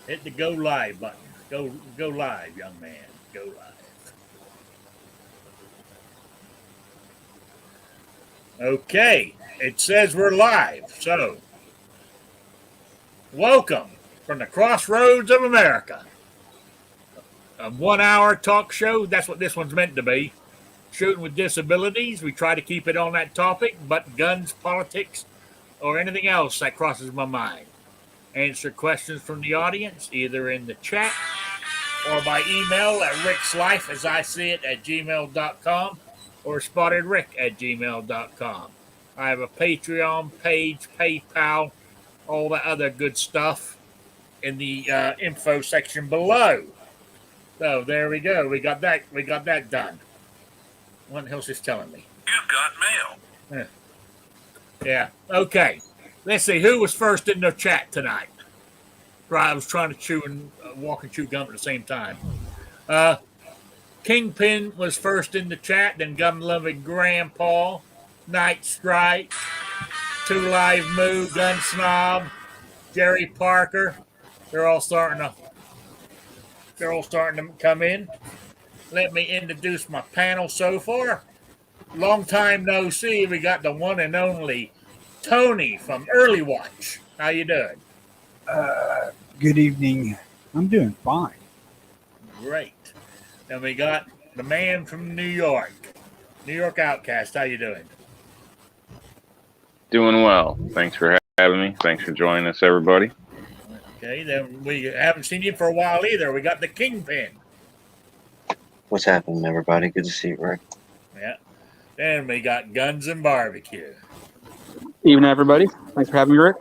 Hit the go live button. Go live, young man. Go live. Okay, it says we're live. So, welcome from the crossroads of America. A 1 hour talk show. That's what this one's meant to be. Shooting with disabilities. We try to keep it on that topic, but guns, politics, or anything else that crosses my mind. Answer questions from the audience either in the chat or by email at rickslife as I see it at gmail.com or spottedrick@gmail.com. I have a Patreon page, PayPal, all the other good stuff in the info section below. So there we go. We got that done. What the hell's this telling me? You've got mail. Yeah. Okay. Let's see who was first in the chat tonight. I was trying to chew and walk and chew gum at the same time. Kingpin was first in the chat, then Gun Loving Grandpa, Night Strike, Two Live Moo, Gun Snob, Jerry Parker. They're all starting to come in. Let me introduce my panel so far. Long time no see. We got the one and only Tony from Early Watch. How you doing? Good evening. I'm doing fine. Great. Then we got the man from New York Outcast. How you doing? Doing well. Thanks for having me. Thanks for joining us, everybody. Okay, then we haven't seen you for a while either. We got the Kingpin. What's happening, everybody? Good to see you, Rick. Yeah. Then we got Guns and Barbecue. Evening, everybody. Thanks for having me, Rick.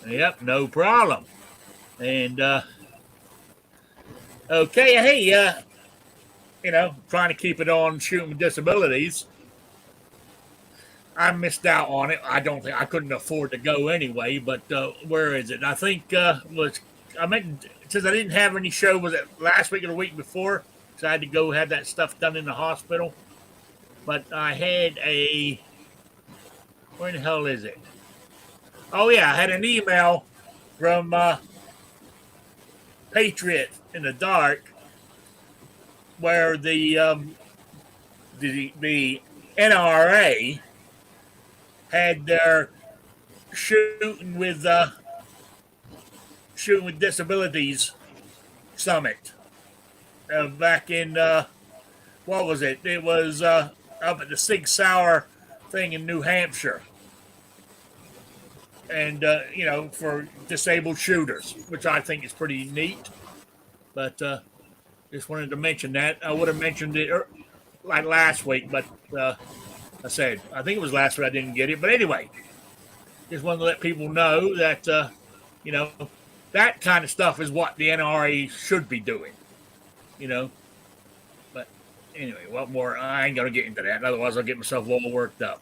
Yep, no problem. And okay, hey, trying to keep it on Shooting with Disabilities. I missed out on it. I couldn't afford to go anyway. But where is it? I think since I didn't have any show. Was it last week or the week before? So I had to go have that stuff done in the hospital. But I had where the hell is it? Oh yeah, I had an email from Patriot in the Dark where the NRA had their shooting with disabilities summit back in what was it? It was up at the Sig Sauer thing in New Hampshire. And, for disabled shooters, which I think is pretty neat. But just wanted to mention that. I would have mentioned it like last week, but I think it was last week I didn't get it. But anyway, just wanted to let people know that, that kind of stuff is what the NRA should be doing, But anyway, what more? I ain't going to get into that. Otherwise, I'll get myself all worked up.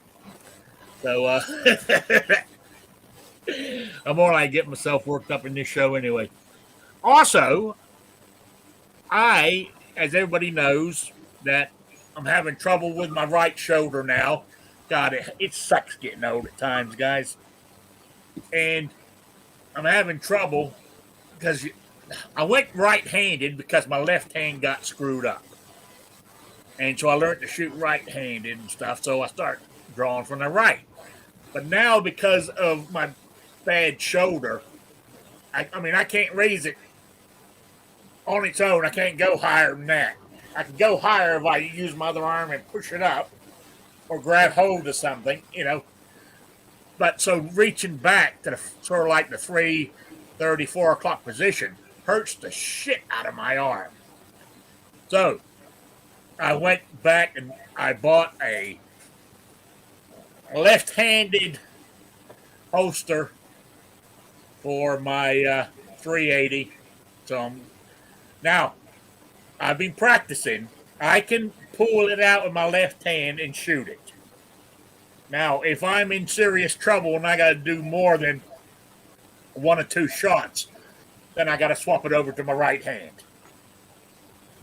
So, I'm more like getting myself worked up in this show anyway. Also, as everybody knows, that I'm having trouble with my right shoulder now. God, it sucks getting old at times, guys. And I'm having trouble because I went right-handed because my left hand got screwed up. And so I learned to shoot right-handed and stuff, so I start drawing from the right. But now because of my bad shoulder, I can't raise it on its own. I can't go higher than that. I can go higher if I use my other arm and push it up or grab hold of something, But so reaching back to the sort of like the 3:30, 4 o'clock position hurts the shit out of my arm. So I went back and I bought a left-handed holster for my 380. So now I've been practicing. I can pull it out with my left hand and shoot it. Now, if I'm in serious trouble and I got to do more than 1 or 2 shots, then I got to swap it over to my right hand.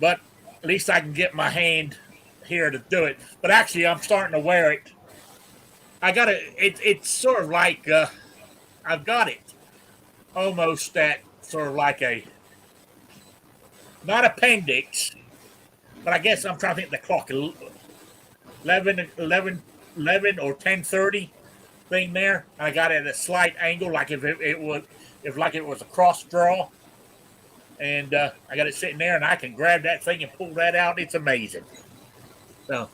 But at least I can get my hand here to do it. But actually, I'm starting to wear it. It's sort of like, I've got it almost at sort of like a not appendix, but I guess I'm trying to think of the clock. 11 or 10:30 thing there. I got it at a slight angle, like if it was a cross draw. And I got it sitting there, and I can grab that thing and pull that out. It's amazing. So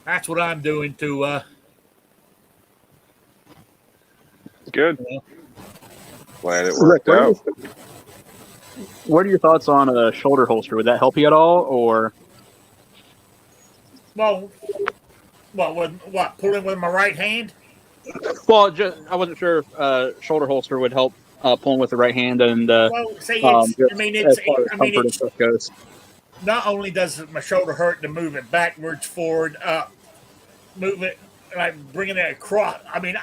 that's what I'm doing to. Good. You know. Glad it Rick, worked out. what are your thoughts on a shoulder holster? Would that help you at all, or? Well, what pulling with my right hand? Well, I wasn't sure if shoulder holster would help pulling with the right hand, and Well, see, it's. just I mean, as far as comfort and it's. stuff goes. Not only does my shoulder hurt to move it backwards, forward, up, move it like bringing it across. I mean,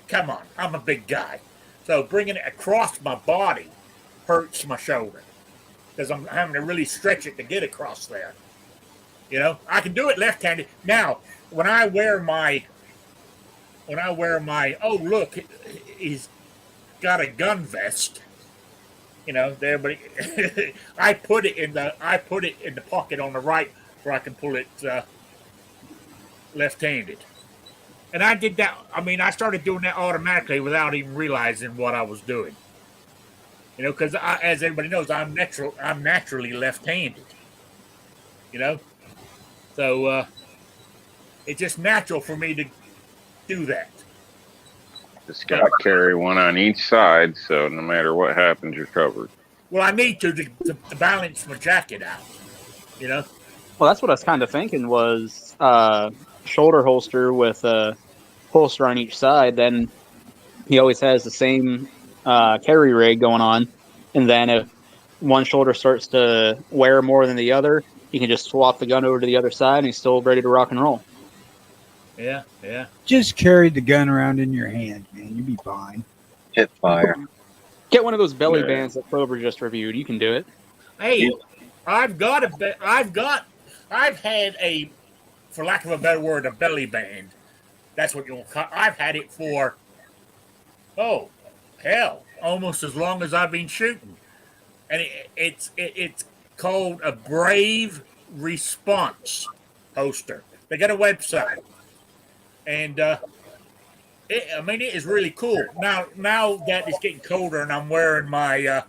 come on, I'm a big guy, so bringing it across my body hurts my shoulder because I'm having to really stretch it to get across there. You know, I can do it left-handed. Now, when I wear my, oh look, he's got a gun vest. You know, everybody. I put it in the pocket on the right where I can pull it left-handed. And I did that. I mean, I started doing that automatically without even realizing what I was doing. You know, because as everybody knows, I'm naturally left-handed. You know, so it's just natural for me to do that. Just got to carry one on each side, so no matter what happens, you're covered. Well, I need to balance my jacket out. You know. Well, that's what I was kind of thinking was shoulder holster with a holster on each side. Then he always has the same carry rig going on, and then if one shoulder starts to wear more than the other, you can just swap the gun over to the other side, and he's still ready to rock and roll. Yeah, yeah. Just carry the gun around in your hand, man. You'll be fine. Hip fire. Get one of those belly Yeah. bands that Krober just reviewed. You can do it. Hey, I've had a, for lack of a better word, a belly band. That's what you'll call. I've had it for, oh, hell, almost as long as I've been shooting, and it's called a Brave Response holster. They got a website, and it is really cool. Now that it's getting colder, and I'm wearing my,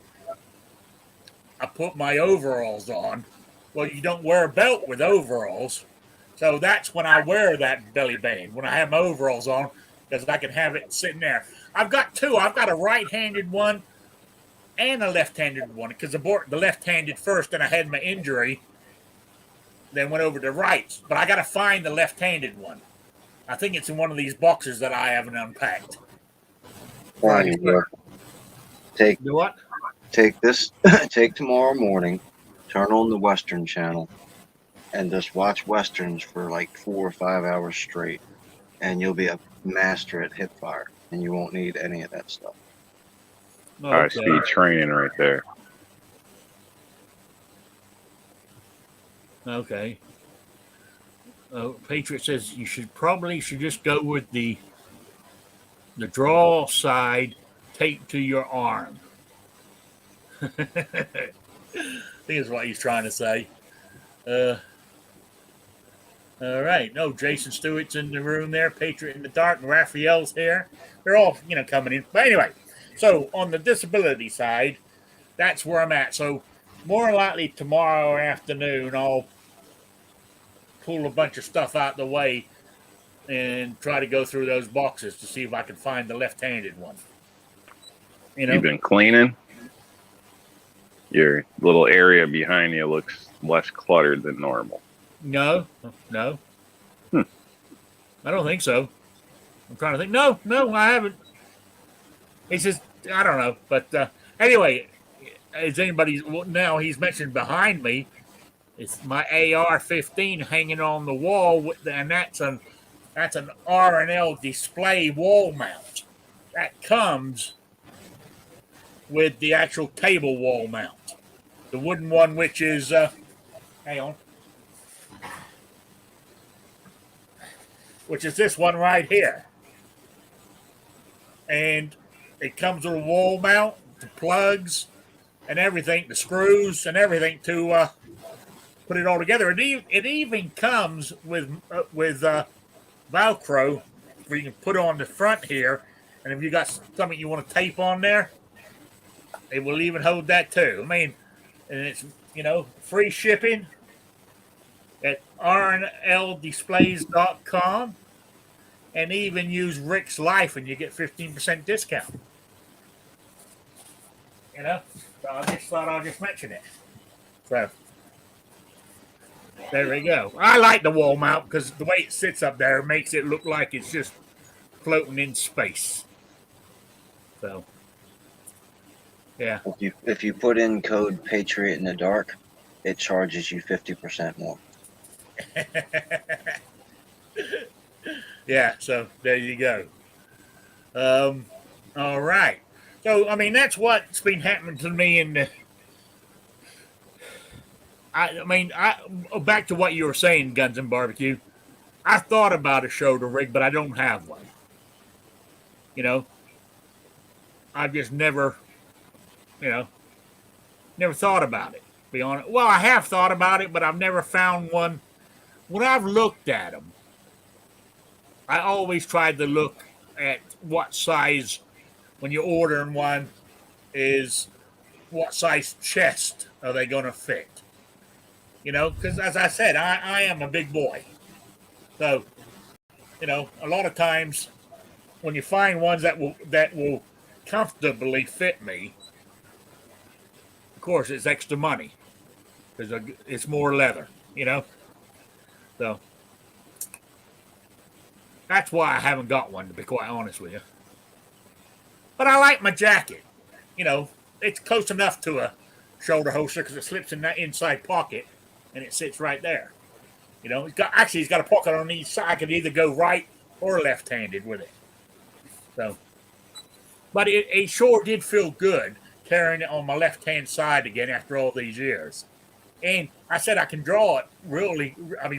I put my overalls on. Well, you don't wear a belt with overalls. So that's when I wear that belly band, when I have my overalls on, because I can have it sitting there. I've got two. I've got a right-handed one and a left-handed one, because the left-handed first, and I had my injury, then went over to rights. But I got to find the left-handed one. I think it's in one of these boxes that I haven't unpacked. There you go. Do what? Take this. Take tomorrow morning. Turn on the Western channel, and just watch westerns for like 4 or 5 hours straight, and you'll be a master at hip fire, and you won't need any of that stuff. High speed training right there. Okay. Patriot says you should just go with the draw side taped to your arm. I think that's what he's trying to say. All right. No, Jason Stewart's in the room there. Patriot in the dark, and Raphael's here. They're all, coming in. But anyway, so on the disability side, that's where I'm at. So more likely tomorrow afternoon, I'll pull a bunch of stuff out the way and try to go through those boxes to see if I can find the left-handed one. You've been cleaning? Your little area behind you looks less cluttered than normal. No. I don't think so. I'm trying to think. No, I haven't. It's just, I don't know. But anyway, as anybody, now he's mentioned behind me, it's my AR-15 hanging on the wall, and that's an R&L display wall mount. That comes with the actual table wall mount. The wooden one, which is, hang on, which is this one right here. And it comes with a wall mount, the plugs, and everything, the screws and everything to put it all together. It even comes with Velcro where you can put on the front here, and if you got something you want to tape on there, it will even hold that too. I mean, and it's free shipping at rnldisplays.com, and even use Rick's Life and you get 15% discount. So I just thought I'll just mention it. So there we go. I like the wall mount because the way it sits up there makes it look like it's just floating in space. So yeah. If you put in code Patriot in the dark, it charges you 50% more. Yeah, so there you go. All right. So I mean that's what's been happening to me in the back to what you were saying, Guns and Barbecue. I thought about a shoulder rig, but I don't have one. I've just never thought about it. Be honest. Well, I have thought about it, but I've never found one. When I've looked at them, I always tried to look at what size, when you're ordering one, is what size chest are they going to fit? Because as I said, I am a big boy. So, a lot of times when you find ones that will comfortably fit me, of course, it's extra money because it's more leather, So that's why I haven't got one, to be quite honest with you. But I like my jacket. It's close enough to a shoulder holster because it slips in that inside pocket and it sits right there. It's got a pocket on each side. I could either go right or left-handed with it. So, but it sure did feel good carrying it on my left-hand side again after all these years. And I said I can draw it really,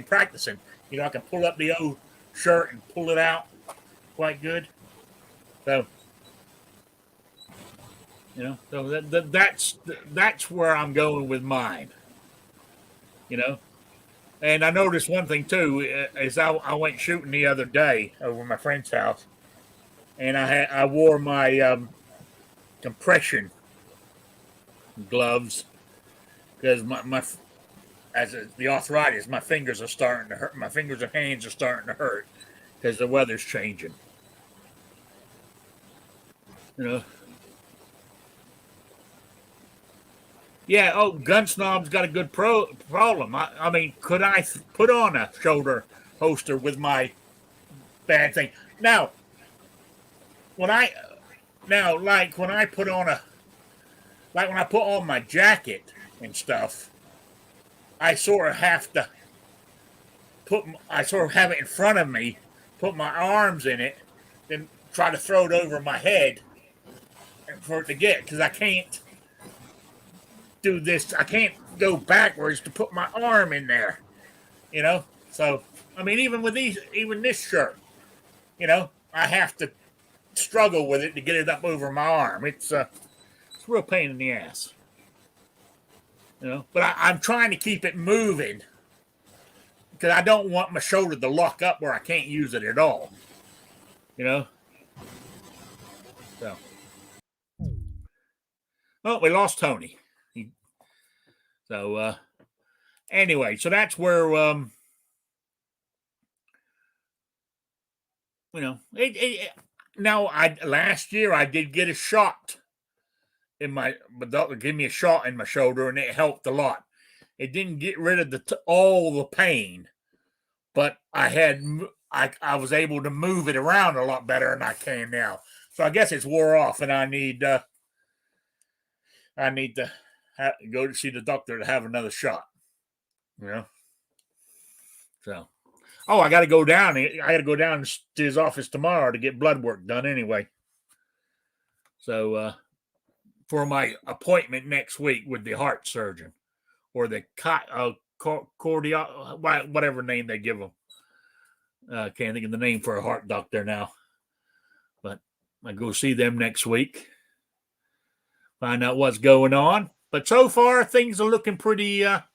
practicing. I can pull up the old shirt and pull it out quite good. So, so that's where I'm going with mine. And I noticed one thing too, is I went shooting the other day over my friend's house, and I wore my compression gloves because the arthritis, my fingers are starting to hurt. My fingers and hands are starting to hurt because the weather's changing. Yeah. Oh, Gun Snob's got a good problem. Could I put on a shoulder holster with my bad thing? Now, when I put on my jacket and stuff, I sort of have to have it in front of me, put my arms in it, then try to throw it over my head for it to get, because I can't do this. I can't go backwards to put my arm in there, So, even this shirt, I have to struggle with it to get it up over my arm. It's a real pain in the ass, But I'm trying to keep it moving because I don't want my shoulder to lock up where I can't use it at all, So, oh, we lost Tony. So anyway, so that's where now last year I did get a shot in my doctor gave me a shot in my shoulder and it helped a lot. It didn't get rid of all the pain, but I was able to move it around a lot better than I can now. So I guess it's wore off, and I need to go to see the doctor to have another shot. So, I got to go down. I got to go down to his office tomorrow to get blood work done anyway. So, for my appointment next week with the heart surgeon or the cardio, whatever name they give them. Can't think of the name for a heart doctor now, but I go see them next week. Find out what's going on. But so far, things are looking pretty. I'm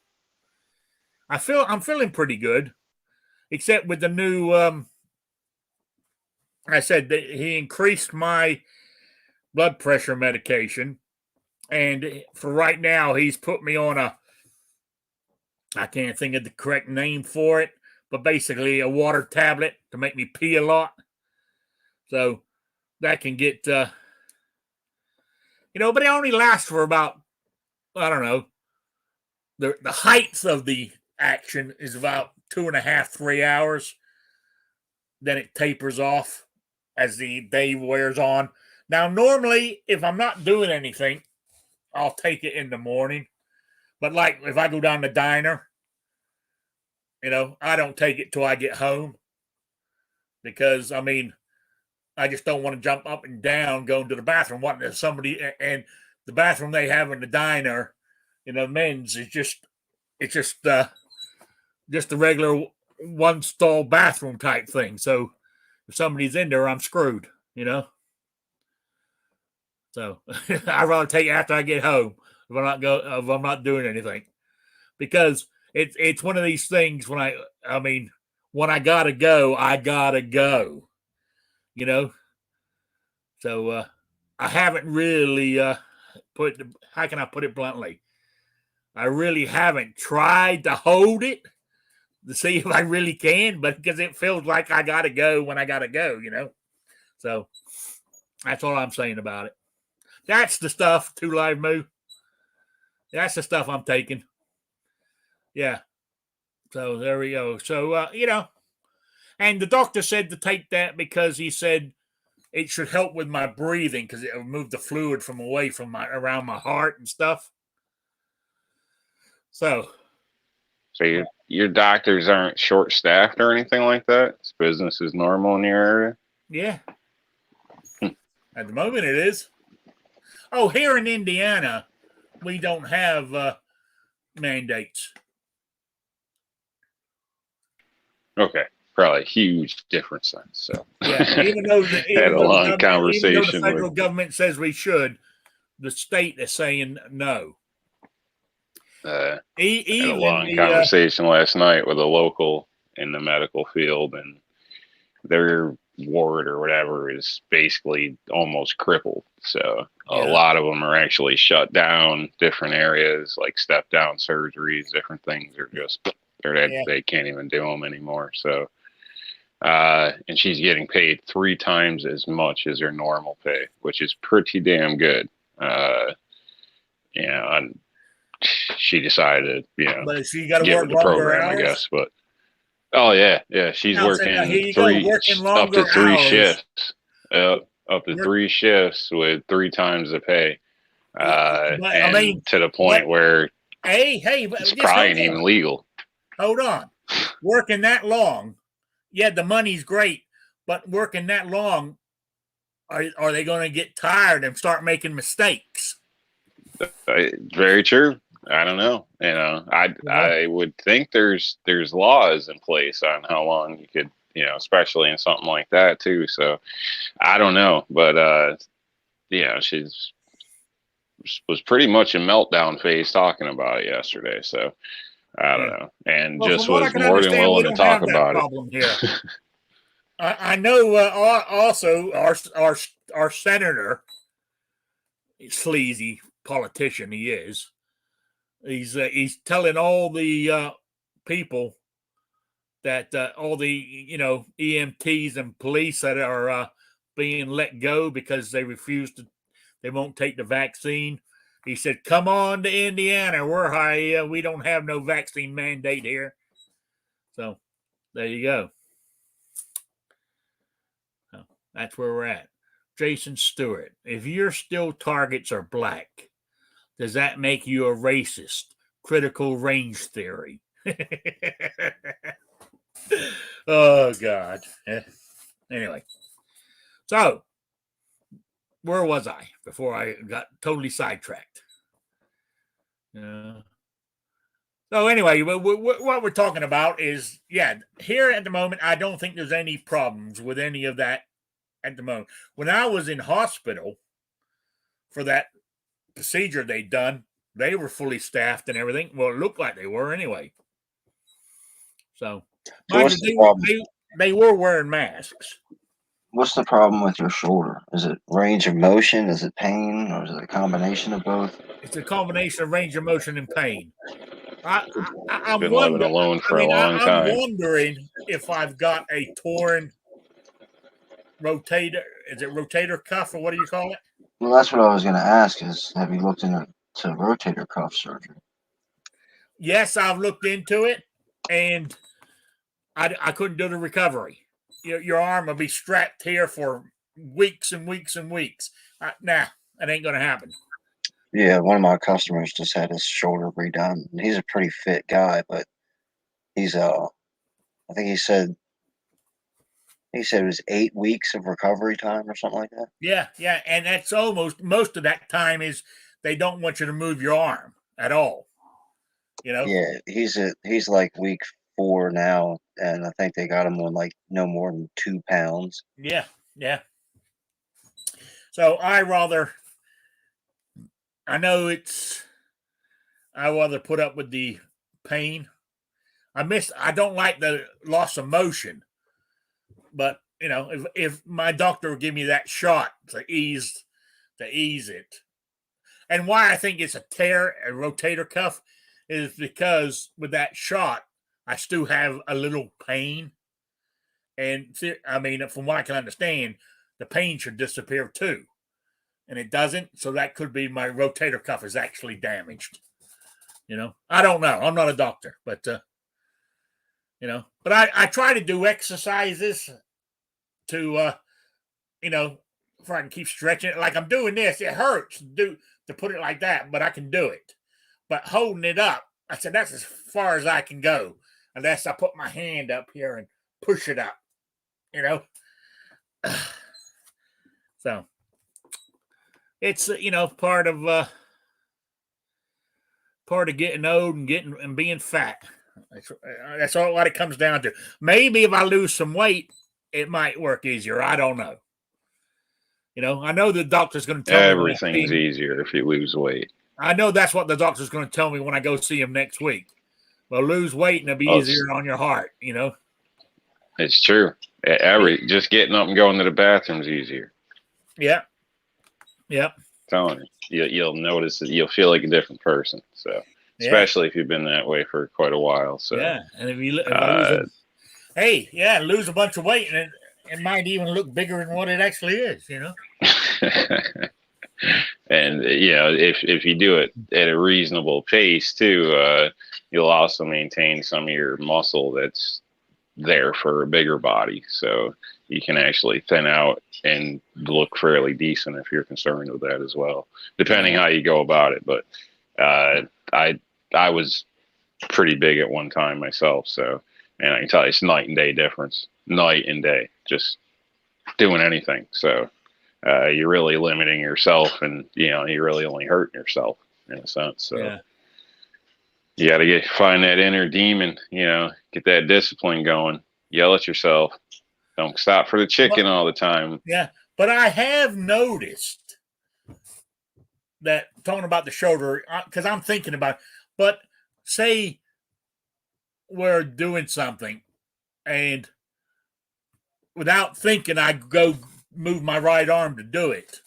feeling pretty good, except with the new. I said that he increased my blood pressure medication, and for right now, he's put me on a. I can't think of the correct name for it, but basically a water tablet to make me pee a lot. So that can get, but it only lasts for about, I don't know, the heights of the action is about 2.5, 3 hours. Then it tapers off as the day wears on. Now, normally, if I'm not doing anything, I'll take it in the morning. But like if I go down the diner, I don't take it till I get home because I just don't want to jump up and down going to the bathroom. Wanting somebody and the bathroom they have in the diner, men's is just a regular one stall bathroom type thing. So if somebody's in there, I'm screwed. So I'd rather take it after I get home if I'm not doing anything because it's one of these things when when I gotta go, I gotta go. So I haven't really how can I put it bluntly? I really haven't tried to hold it to see if I really can, but because it feels like I gotta go when I gotta go, So that's all I'm saying about it. That's the stuff, 2 Live Moo. That's the stuff I'm taking. Yeah. So there we go. So and the doctor said to take that because he said it should help with my breathing because it will move the fluid from away from around my heart and stuff. So your doctors aren't short staffed or anything like that? It's business is normal in your area? yeah. At the moment it is. Oh, here in Indiana, we don't have mandates. Okay. Probably a huge difference then. So Yeah, even though the federal government says we should, the state is saying no. Had a long conversation last night with a local in the medical field, and their ward or whatever is basically almost crippled. So a lot of them are actually shut down. Different areas like step down surgeries, different things are just they can't even do them anymore. So and she's getting paid 3 times as much as her normal pay, which is pretty damn good. And she decided, but she got to get work with the program, hours? I guess. But she's working up to 3 shifts. Up to 3 shifts with 3 times the pay. To the point where it's probably ain't even legal. Hold on. Working that long, the money's great, but working that long, are they going to get tired and start making mistakes? Very true. I don't know. I would think there's laws in place on how long you could, especially in something like that too. So I don't know, but she's was pretty much in meltdown phase talking about it yesterday. So I don't know, and just was more than willing to talk about it. Here. I know. Also, our senator, sleazy politician he is. He's telling all the people that all the EMTs and police that are being let go because they won't take the vaccine. He said, "Come on to Indiana. We don't have no vaccine mandate here." So there you go. So, that's where we're at. Jason Stewart, if your still targets are black, does that make you a racist? Critical range theory. Oh, God. Anyway. So, where was I before I got totally sidetracked? So, anyway, what we're talking about is, here at the moment, I don't think there's any problems with any of that at the moment. When I was in hospital for that procedure they'd done, they were fully staffed and everything. Well, it looked like they were anyway. So what's the problem? They were wearing masks. What's the problem with your shoulder? Is it range of motion? Is it pain? Or is it a combination of both? It's a combination of range of motion and pain. I'm Been living wondering. alone for a long I'm time. wondering if I've got a torn rotator. Is it rotator cuff or what do you call it? Well, that's what I was going to ask. Is have you looked into rotator cuff surgery? Yes, I've looked into it, and I couldn't do the recovery. Your arm will be strapped here for weeks and weeks and weeks. Nah, that ain't gonna happen. Yeah, one of my customers just had his shoulder redone. He's a pretty fit guy, but he's I think he said it was 8 weeks of recovery time or something like that. Yeah, and that's most of that time is they don't want you to move your arm at all. Yeah, he's like week 4 now, and I think they got him on like no more than 2 pounds. Yeah. So I rather put up with the pain. I don't like the loss of motion, but if my doctor would give me that shot to ease it, and why I think it's a rotator cuff is because with that shot, I still have a little pain. And from what I can understand, the pain should disappear too. And it doesn't. So that could be my rotator cuff is actually damaged. I don't know. I'm not a doctor, but, but I try to do exercises to, if I can keep stretching it. Like I'm doing this, it hurts to put it like that, but I can do it. But holding it up, I said, that's as far as I can go, unless I put my hand up here and push it up, So it's, part of getting old and being fat. That's all what it comes down to. Maybe if I lose some weight, it might work easier. I don't know. I know the doctor's going to tell me everything's easier if you lose weight. I know that's what the doctor's going to tell me when I go see him next week. Well, lose weight and it'll be easier on your heart, It's true. Just getting up and going to the bathroom's easier. Yeah. I'm telling you, you'll notice that you'll feel like a different person. So, especially if you've been that way for quite a while. So, yeah, and if lose a bunch of weight, and it might even look bigger than what it actually is, And if you do it at a reasonable pace too, you'll also maintain some of your muscle that's there for a bigger body, so you can actually thin out and look fairly decent if you're concerned with that as well, depending how you go about it. But I was pretty big at one time myself, so, and I can tell you it's night and day difference, night and day, just doing anything. So you're really limiting yourself, and you're really only hurting yourself in a sense. So you got to find that inner demon, get that discipline going, yell at yourself, don't stop for the chicken all the time. Yeah, but I have noticed that, talking about the shoulder, because I'm thinking about it, but say we're doing something and without thinking, I go move my right arm to do it.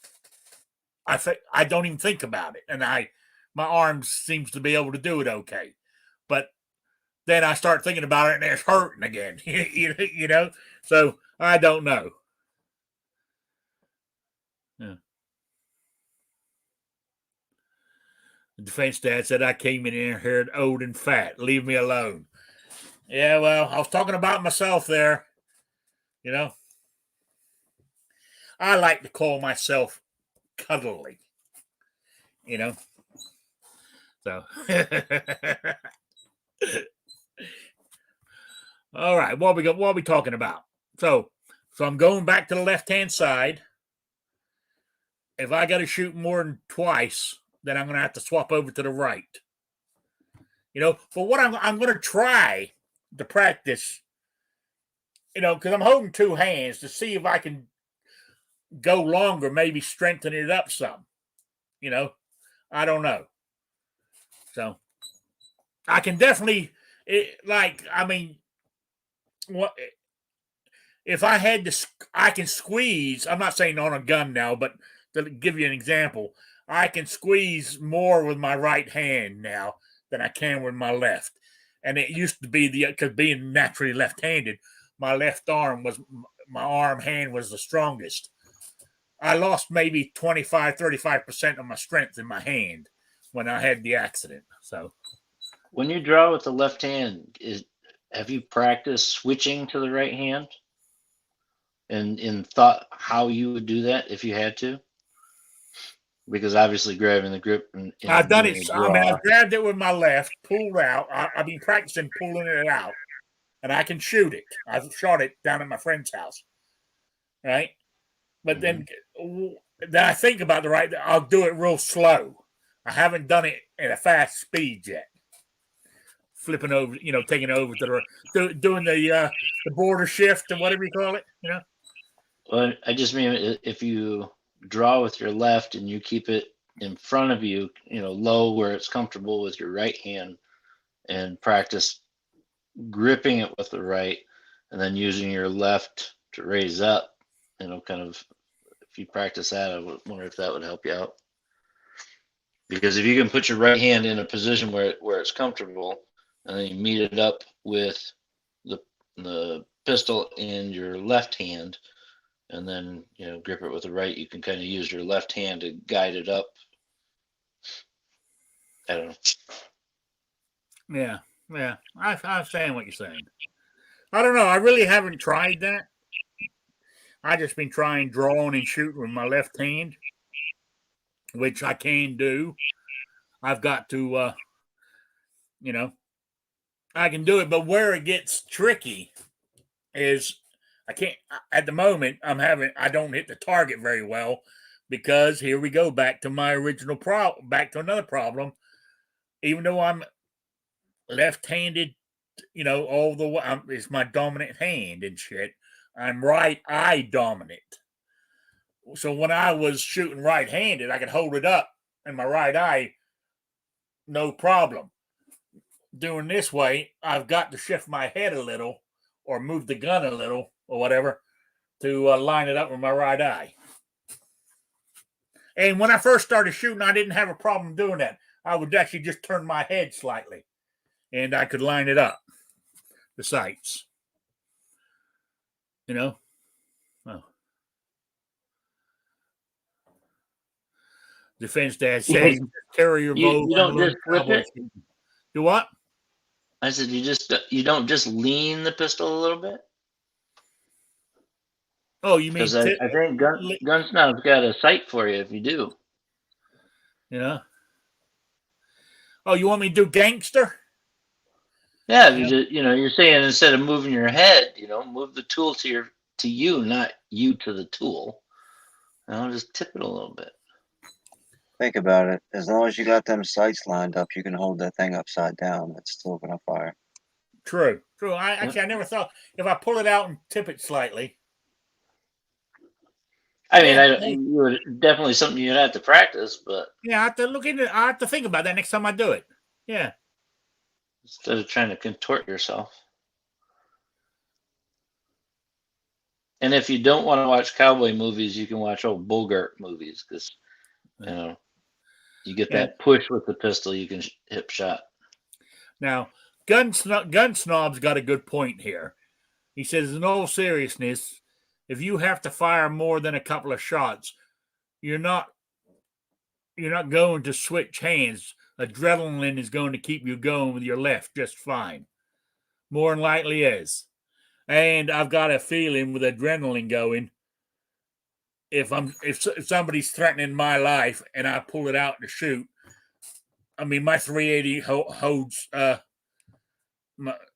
I don't even think about it, and my arm seems to be able to do it okay. But then I start thinking about it, and it's hurting again. So I don't know. Yeah. The defense dad said I came in here old and fat. Leave me alone. Yeah, well, I was talking about myself there. I like to call myself cuddly. So all right, what are we talking about? So I'm going back to the left-hand side. If I got to shoot more than twice, then I'm going to have to swap over to the right. But what I'm going to try to practice, because I'm holding two hands to see if I can go longer, maybe strengthen it up some. I don't know. So I can definitely, what if I had to? I can squeeze. I'm not saying on a gun now, but to give you an example, I can squeeze more with my right hand now than I can with my left. And it used to be because being naturally left-handed, my left arm was my arm hand was the strongest. I lost maybe 35% of my strength in my hand when I had the accident. So when you draw with the left hand, have you practiced switching to the right hand? And thought how you would do that if you had to? Because obviously grabbing the grip and I've done it. I've draw. grabbed it with my left, pulled out. I've been practicing pulling it out, and I can shoot it. I've shot it down at my friend's house, right? But then I think about the right. I'll do it real slow. I haven't done it at a fast speed yet. Flipping over, taking over to doing the border shift or whatever you call it, Well, I just mean if you draw with your left and you keep it in front of you, low where it's comfortable with your right hand, and practice gripping it with the right, and then using your left to raise up. Kind of if you practice that, I wonder if that would help you out. Because if you can put your right hand in a position where it's comfortable, and then you meet it up with the pistol in your left hand, and then grip it with the right, you can kind of use your left hand to guide it up. I don't know. Yeah. I understand what you're saying. I don't know. I really haven't tried that. I just been trying drawing and shooting with my left hand, which I can do. I've got to, I can do it, but where it gets tricky is I can't. At the moment, I don't hit the target very well because here we go back to my original problem. Back to another problem. Even though I'm left-handed, all the way it's my dominant hand and shit. I'm right eye dominant. So when I was shooting right-handed, I could hold it up in my right eye, no problem. Doing this way, I've got to shift my head a little or move the gun a little or whatever to line it up with my right eye. And when I first started shooting, I didn't have a problem doing that. I would actually just turn my head slightly, and I could line it up, the sights. Oh. Defense Dad says carry your bow. You don't just flip it? Do what? I said you don't just lean the pistol a little bit? Oh, you mean? Because I think Gun Snob's got a sight for you if you do. Oh, you want me to do gangster? Yeah, you're saying instead of moving your head, move the tool to you, not you to the tool. Just tip it a little bit. Think about it. As long as you got them sights lined up, you can hold that thing upside down. It's still going to fire. True. I never thought if I pull it out and tip it slightly. I mean, you would definitely something you'd have to practice, but yeah, I have to look into it. I have to think about that next time I do it. Yeah. Instead of trying to contort yourself. And if you don't want to watch cowboy movies, you can watch old Bogart movies because, you get that push with the pistol, you can hip shot. Now, Gun Snob's got a good point here. He says, in all seriousness, if you have to fire more than a couple of shots, you're not going to switch hands. Adrenaline is going to keep you going with your left just fine. More than likely is. And I've got a feeling with adrenaline going, if somebody's threatening my life and I pull it out to shoot, I mean, my 380 holds,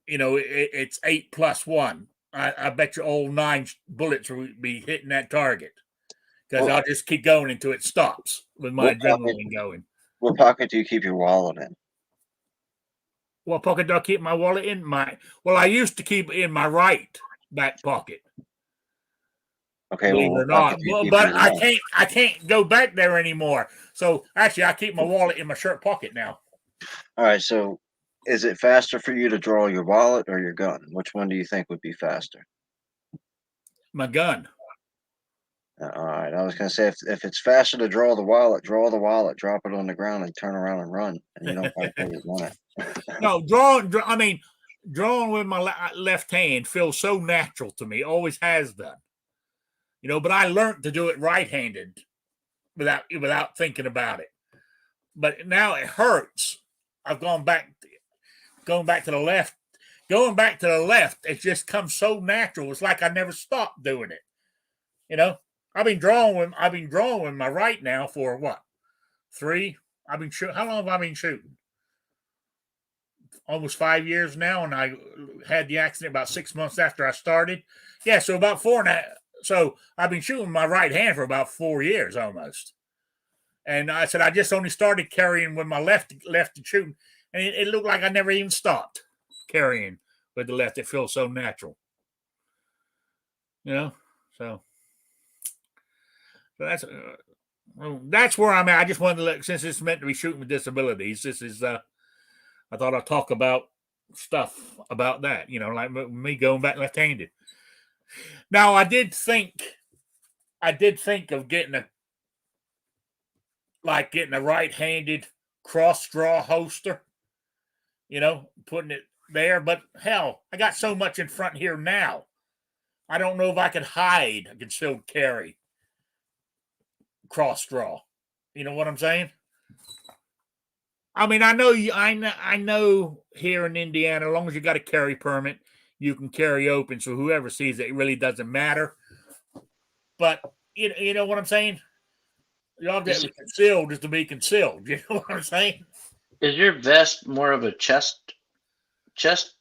it's 8+1. I bet you all 9 bullets will be hitting that target because I'll just keep going until it stops with my adrenaline going. What pocket do you keep your wallet in? What pocket do I keep my wallet in? Well, I used to keep it in my right back pocket. Okay, believe it or not, but I can't go back there anymore. So actually, I keep my wallet in my shirt pocket now. All right, so is it faster for you to draw your wallet or your gun? Which one do you think would be faster? My gun. All right, I was gonna say if it's faster to draw the wallet, drop it on the ground, and turn around and run, and you don't gotta really run it. No, drawing with my left hand feels so natural to me. Always has done. But I learned to do it right-handed without thinking about it. But now it hurts. I've going back to the left. Going back to the left, it just comes so natural. It's like I never stopped doing it. I've been drawing with my right now for what? 3. I've been shooting. How long have I been shooting? Almost 5 years now, and I had the accident about 6 months after I started. Yeah, so about 4.5. So I've been shooting my right hand for about 4 years almost. And I said I just only started carrying with my left shooting, and it looked like I never even stopped carrying with the left. It feels so natural. So that's where I'm at. I just wanted to let, since it's meant to be shooting with disabilities, this is I thought I'd talk about stuff about that, like me going back left-handed. Now I did think of getting a right-handed cross draw holster, putting it there, but hell, I got so much in front here now. I don't know if I could hide a concealed carry cross draw. You know what I'm saying? I mean, I know here in Indiana, as long as you got a carry permit, you can carry open. So whoever sees it, it really doesn't matter. But you know what I'm saying? You have to be concealed is to be concealed. You know what I'm saying? Is your vest more of a chest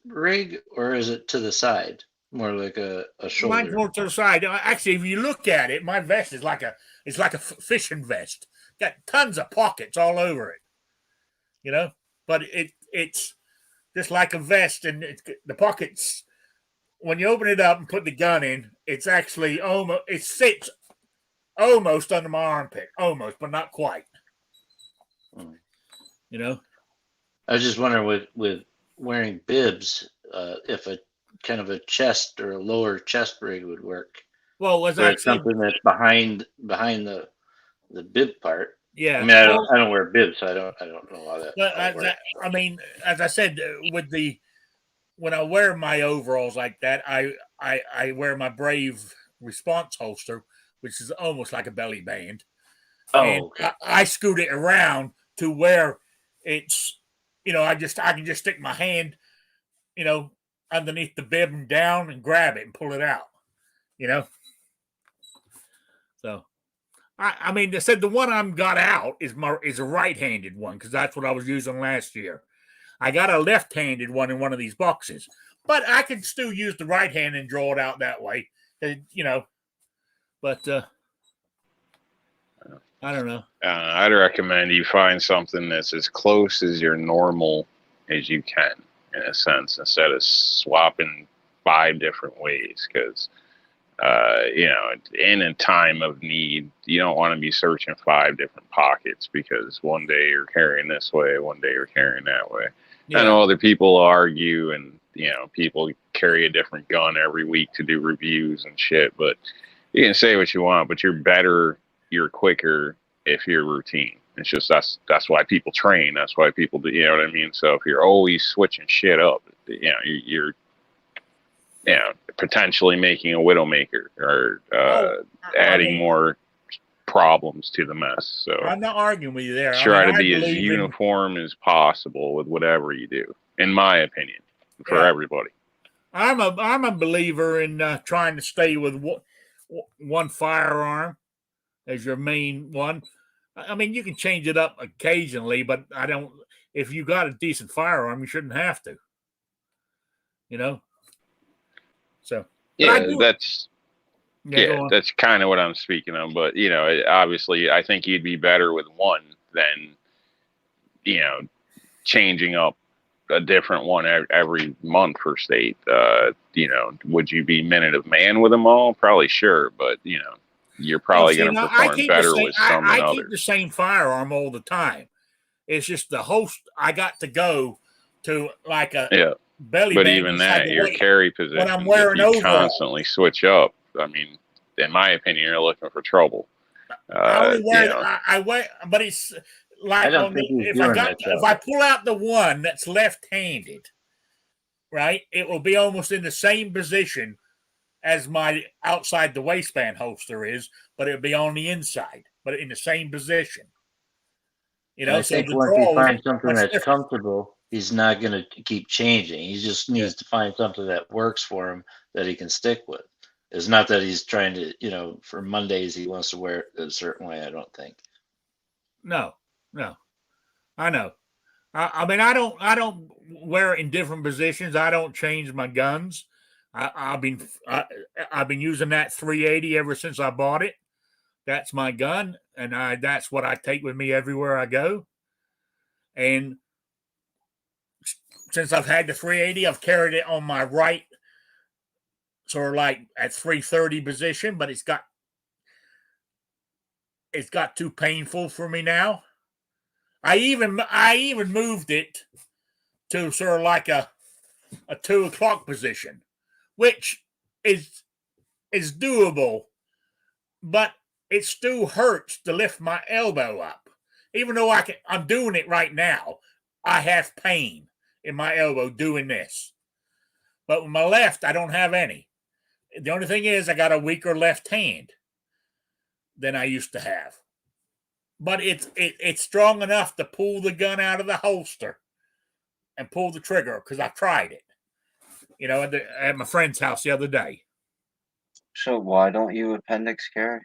rig, or is it to the side, more like a shoulder? Mine's more to the side. Actually, if you look at it, my vest is like a fishing vest. Got tons of pockets all over it. But it's just like a vest, and the pockets. When you open it up and put the gun in, it's actually it sits almost under my armpit, almost, but not quite. I was just wondering with wearing bibs, if a kind of a chest or a lower chest rig would work. Well, as I said, something that's behind the bib part. Yeah, I mean, I don't wear bibs, so I don't know how that works. I mean, as I said, when I wear my overalls like that, I wear my Brave response holster, which is almost like a belly band. Oh, okay. I scoot it around to where it's, I can just stick my hand, underneath the bib and down and grab it and pull it out, So, I mean, they said the one I'm got out is a right-handed one because that's what I was using last year. I got a left-handed one in one of these boxes, but I can still use the right hand and draw it out that way, But I don't know. I'd recommend you find something that's as close as your normal as you can, in a sense, instead of swapping 5 different ways. Because, in a time of need, you don't want to be searching 5 different pockets because one day you're carrying this way, one day you're carrying that way. Yeah. I know other people argue and, people carry a different gun every week to do reviews and shit, but you can say what you want, but you're better, you're quicker if you're routine. It's just that's why people train. That's why people do, you know what I mean? So if you're always switching shit up, you're potentially making a widowmaker or adding more problems to the mess. So I'm not arguing with you there. Try to be as uniform as possible with whatever you do, in my opinion, for everybody. I'm a believer in trying to stay with one firearm as your main one. I mean, you can change it up occasionally, but I don't. If you got a decent firearm, you shouldn't have to. So that's kind of what I'm speaking of. But obviously, I think you'd be better with one than changing up a different one every month for state. Would you be minute of man with them all? Probably sure, but you're probably going to perform better with some than others. I keep the same firearm all the time. It's just the host. I got to go to like a Yeah. belly But band even inside that, the your waist carry when I'm positions, if wearing you overalls. constantly switch up, I mean, in my opinion, you're looking for trouble. I only wear You know, I wear, but it's I like don't on think the, he's if I doing got that though. if I pull out the one that's left-handed, right, it will be almost in the same position as my outside the waistband holster is, but it'll be on the inside, but in the same position. You And know, I so think the once he draw is finds something much that's different. comfortable, he's not going to keep changing. He just needs to find something that works for him that he can stick with. It's not that he's trying to, for Mondays he wants to wear it a certain way. I don't think. No, I know. I mean, I don't wear it in different positions. I don't change my guns. I've been using that 380 ever since I bought it. That's my gun, and that's what I take with me everywhere I go. And since I've had the 380, I've carried it on my right, sort of like at 330 position, but it's got too painful for me now. I even moved it to sort of like a 2 o'clock position, which is doable, but it still hurts to lift my elbow up. Even though I'm doing it right now, I have pain in my elbow doing this. But with my left, I don't have any. The only thing is I got a weaker left hand than I used to have. But it's strong enough to pull the gun out of the holster and pull the trigger because I tried it. At my friend's house the other day. So why don't you appendix carry?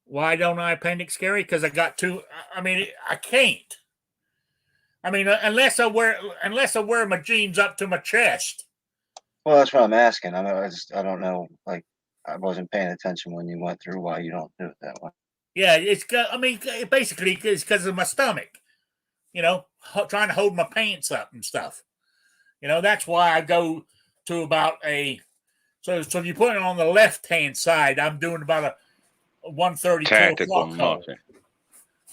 Why don't I appendix carry? Because I got too. I mean, I can't. I mean, unless I wear my jeans up to my chest. Well, that's what I'm asking. I don't know. Like, I wasn't paying attention when you went through why you don't do it that way. Yeah, basically it's because of my stomach. Trying to hold my pants up and stuff. That's why I go to about a. So if you put it on the left hand side, I'm doing about a 1:30 tactical 2 o'clock hold, muffin,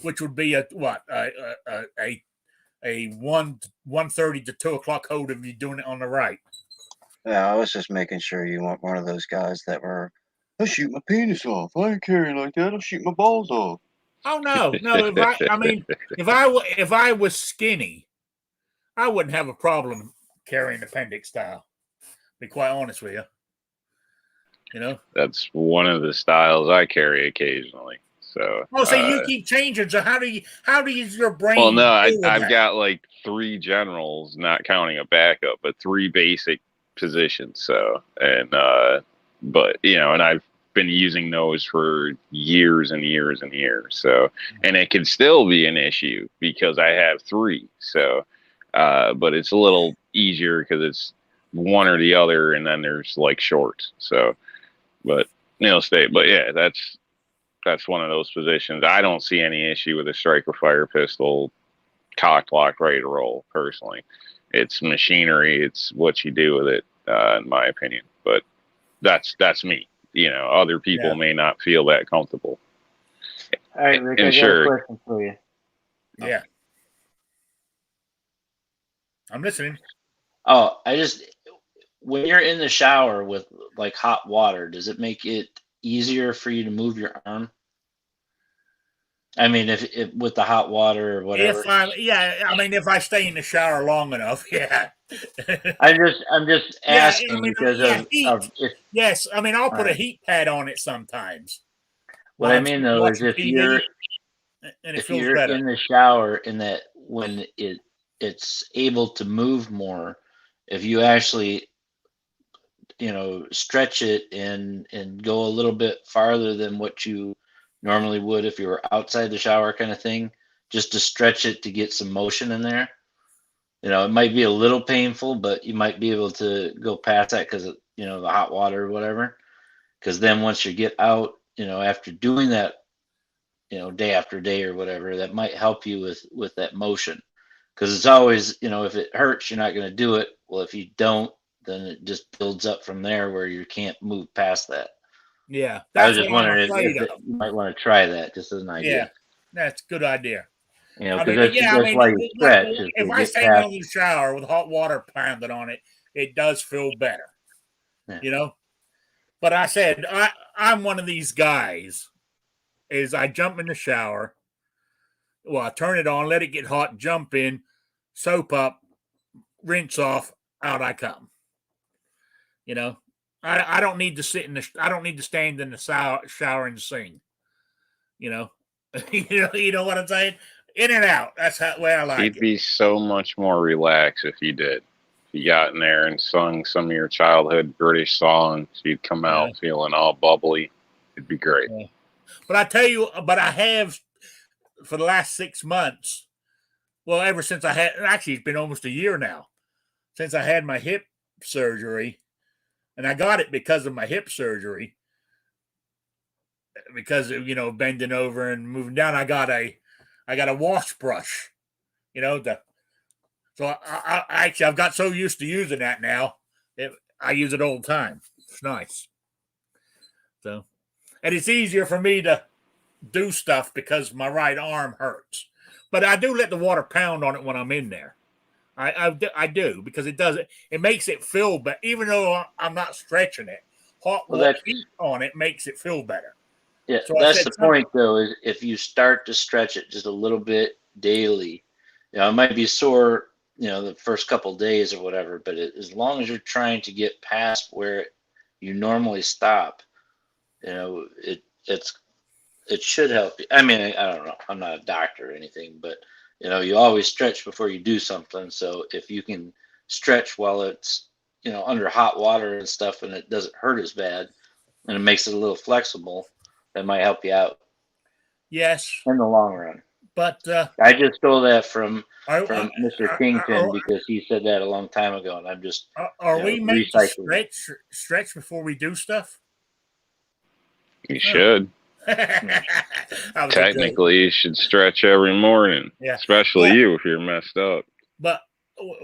which would be a 1:30 to 2 o'clock hold if you're doing it on the right. Yeah, I was just making sure you weren't one of those guys that were, I'll shoot my penis off. I ain't carrying like that. I'll shoot my balls off. Oh no. If I was skinny, I wouldn't have a problem carrying appendix style. Be quite honest with you. That's one of the styles I carry occasionally. So. So you keep changing. So how do you your brain? Well, no, I've got like 3 generals, not counting a backup, but 3 basic positions. So, and but and I've been using those for years and years and years. So, and it can still be an issue because I have 3. So, but it's a little easier because it's one or the other, and then there's like shorts. So, but but yeah, that's one of those positions. I don't see any issue with a striker fire pistol cocked, locked, ready to roll. Personally, it's machinery. It's what you do with it, in my opinion. But that's me. Other people may not feel that comfortable. All right, Rick, I got a question for you. Yeah, I'm listening. Oh, when you're in the shower with like hot water, does it make it easier for you to move your arm? I mean, if with the hot water or whatever. If I stay in the shower long enough, yeah. I'm just asking because of heat. Yes, I'll put a heat pad on it sometimes. What I mean though is if you're better in the shower and that when it's able to move more, if you actually stretch it and go a little bit farther than what you normally would if you were outside the shower kind of thing, just to stretch it to get some motion in there. It might be a little painful, but you might be able to go past that because the hot water or whatever. Because then once you get out, after doing that, day after day or whatever, that might help you with that motion. Because it's always, if it hurts, you're not going to do it. Well, if you don't, then it just builds up from there where you can't move past that. Yeah, I was just wondering if you might want to try that just as an idea. Yeah, that's a good idea. You know, I because mean, yeah, I that's mean, why you stretch is if to I get stand past. in the shower with hot water pounded on it, it does feel better, Yeah. you know. But I said I'm one of these guys. Is I jump in the shower, well, I turn it on, let it get hot, jump in, soap up, rinse off, out I come. You know, I don't need to sit in the I don't need to stand in the shower and sing. You know, you know what I'm saying? In and out. That's how way I like You'd it. be so much more relaxed if you did. If you got in there and sung some of your childhood British songs, you'd come out feeling all bubbly. It'd be great. Yeah. But I tell you, but I have for the last 6 months. Well, ever since I had, actually, it's been almost a year now since I had my hip surgery, and I got it because of my hip surgery. Because of, bending over and moving down, I got a wash brush. So actually I've got so used to using that now, I use it all the time. It's nice. So, and it's easier for me to do stuff because my right arm hurts. But I do let the water pound on it when I'm in there. I do because it does it makes it feel better. Even though I'm not stretching it, heat on it makes it feel better. Yeah, so that's the point though, is if you start to stretch it just a little bit daily, it might be sore, the first couple days or whatever, but as long as you're trying to get past where you normally stop, it should help you. I mean, I don't know. I'm not a doctor or anything, but you always stretch before you do something. So if you can stretch while it's, under hot water and stuff, and it doesn't hurt as bad, and it makes it a little flexible, that might help you out. Yes, in the long run. But I just stole that from Mr. Kingpin because he said that a long time ago, and I'm just are we meant to recycling. stretch before we do stuff? You should. Technically, you should stretch every morning. Yeah. Especially you if you're messed up. But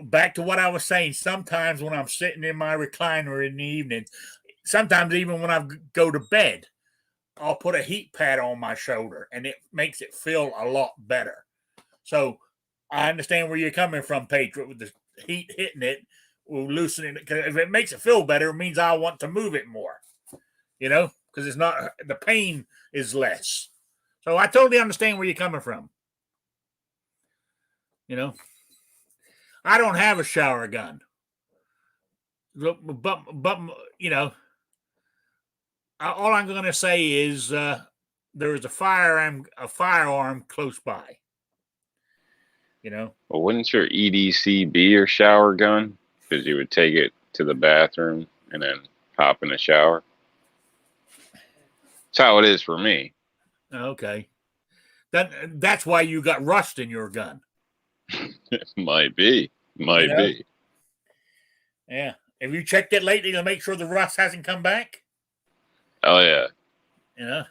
back to what I was saying, sometimes when I'm sitting in my recliner in the evening, sometimes even when I go to bed, I'll put a heat pad on my shoulder and it makes it feel a lot better. So I understand where you're coming from, Patriot, with the heat hitting it, loosening it. Because if it makes it feel better, it means I want to move it more, because it's not, the pain is less. So I totally understand where you're coming from. I don't have a shower gun, but all I'm going to say is there is a firearm close by. Well, wouldn't your EDC be your shower gun? Because you would take it to the bathroom and then hop in the shower. That's how it is for me. Okay. That's why you got rust in your gun. Might be. Yeah. Have you checked it lately to make sure the rust hasn't come back? Oh, yeah.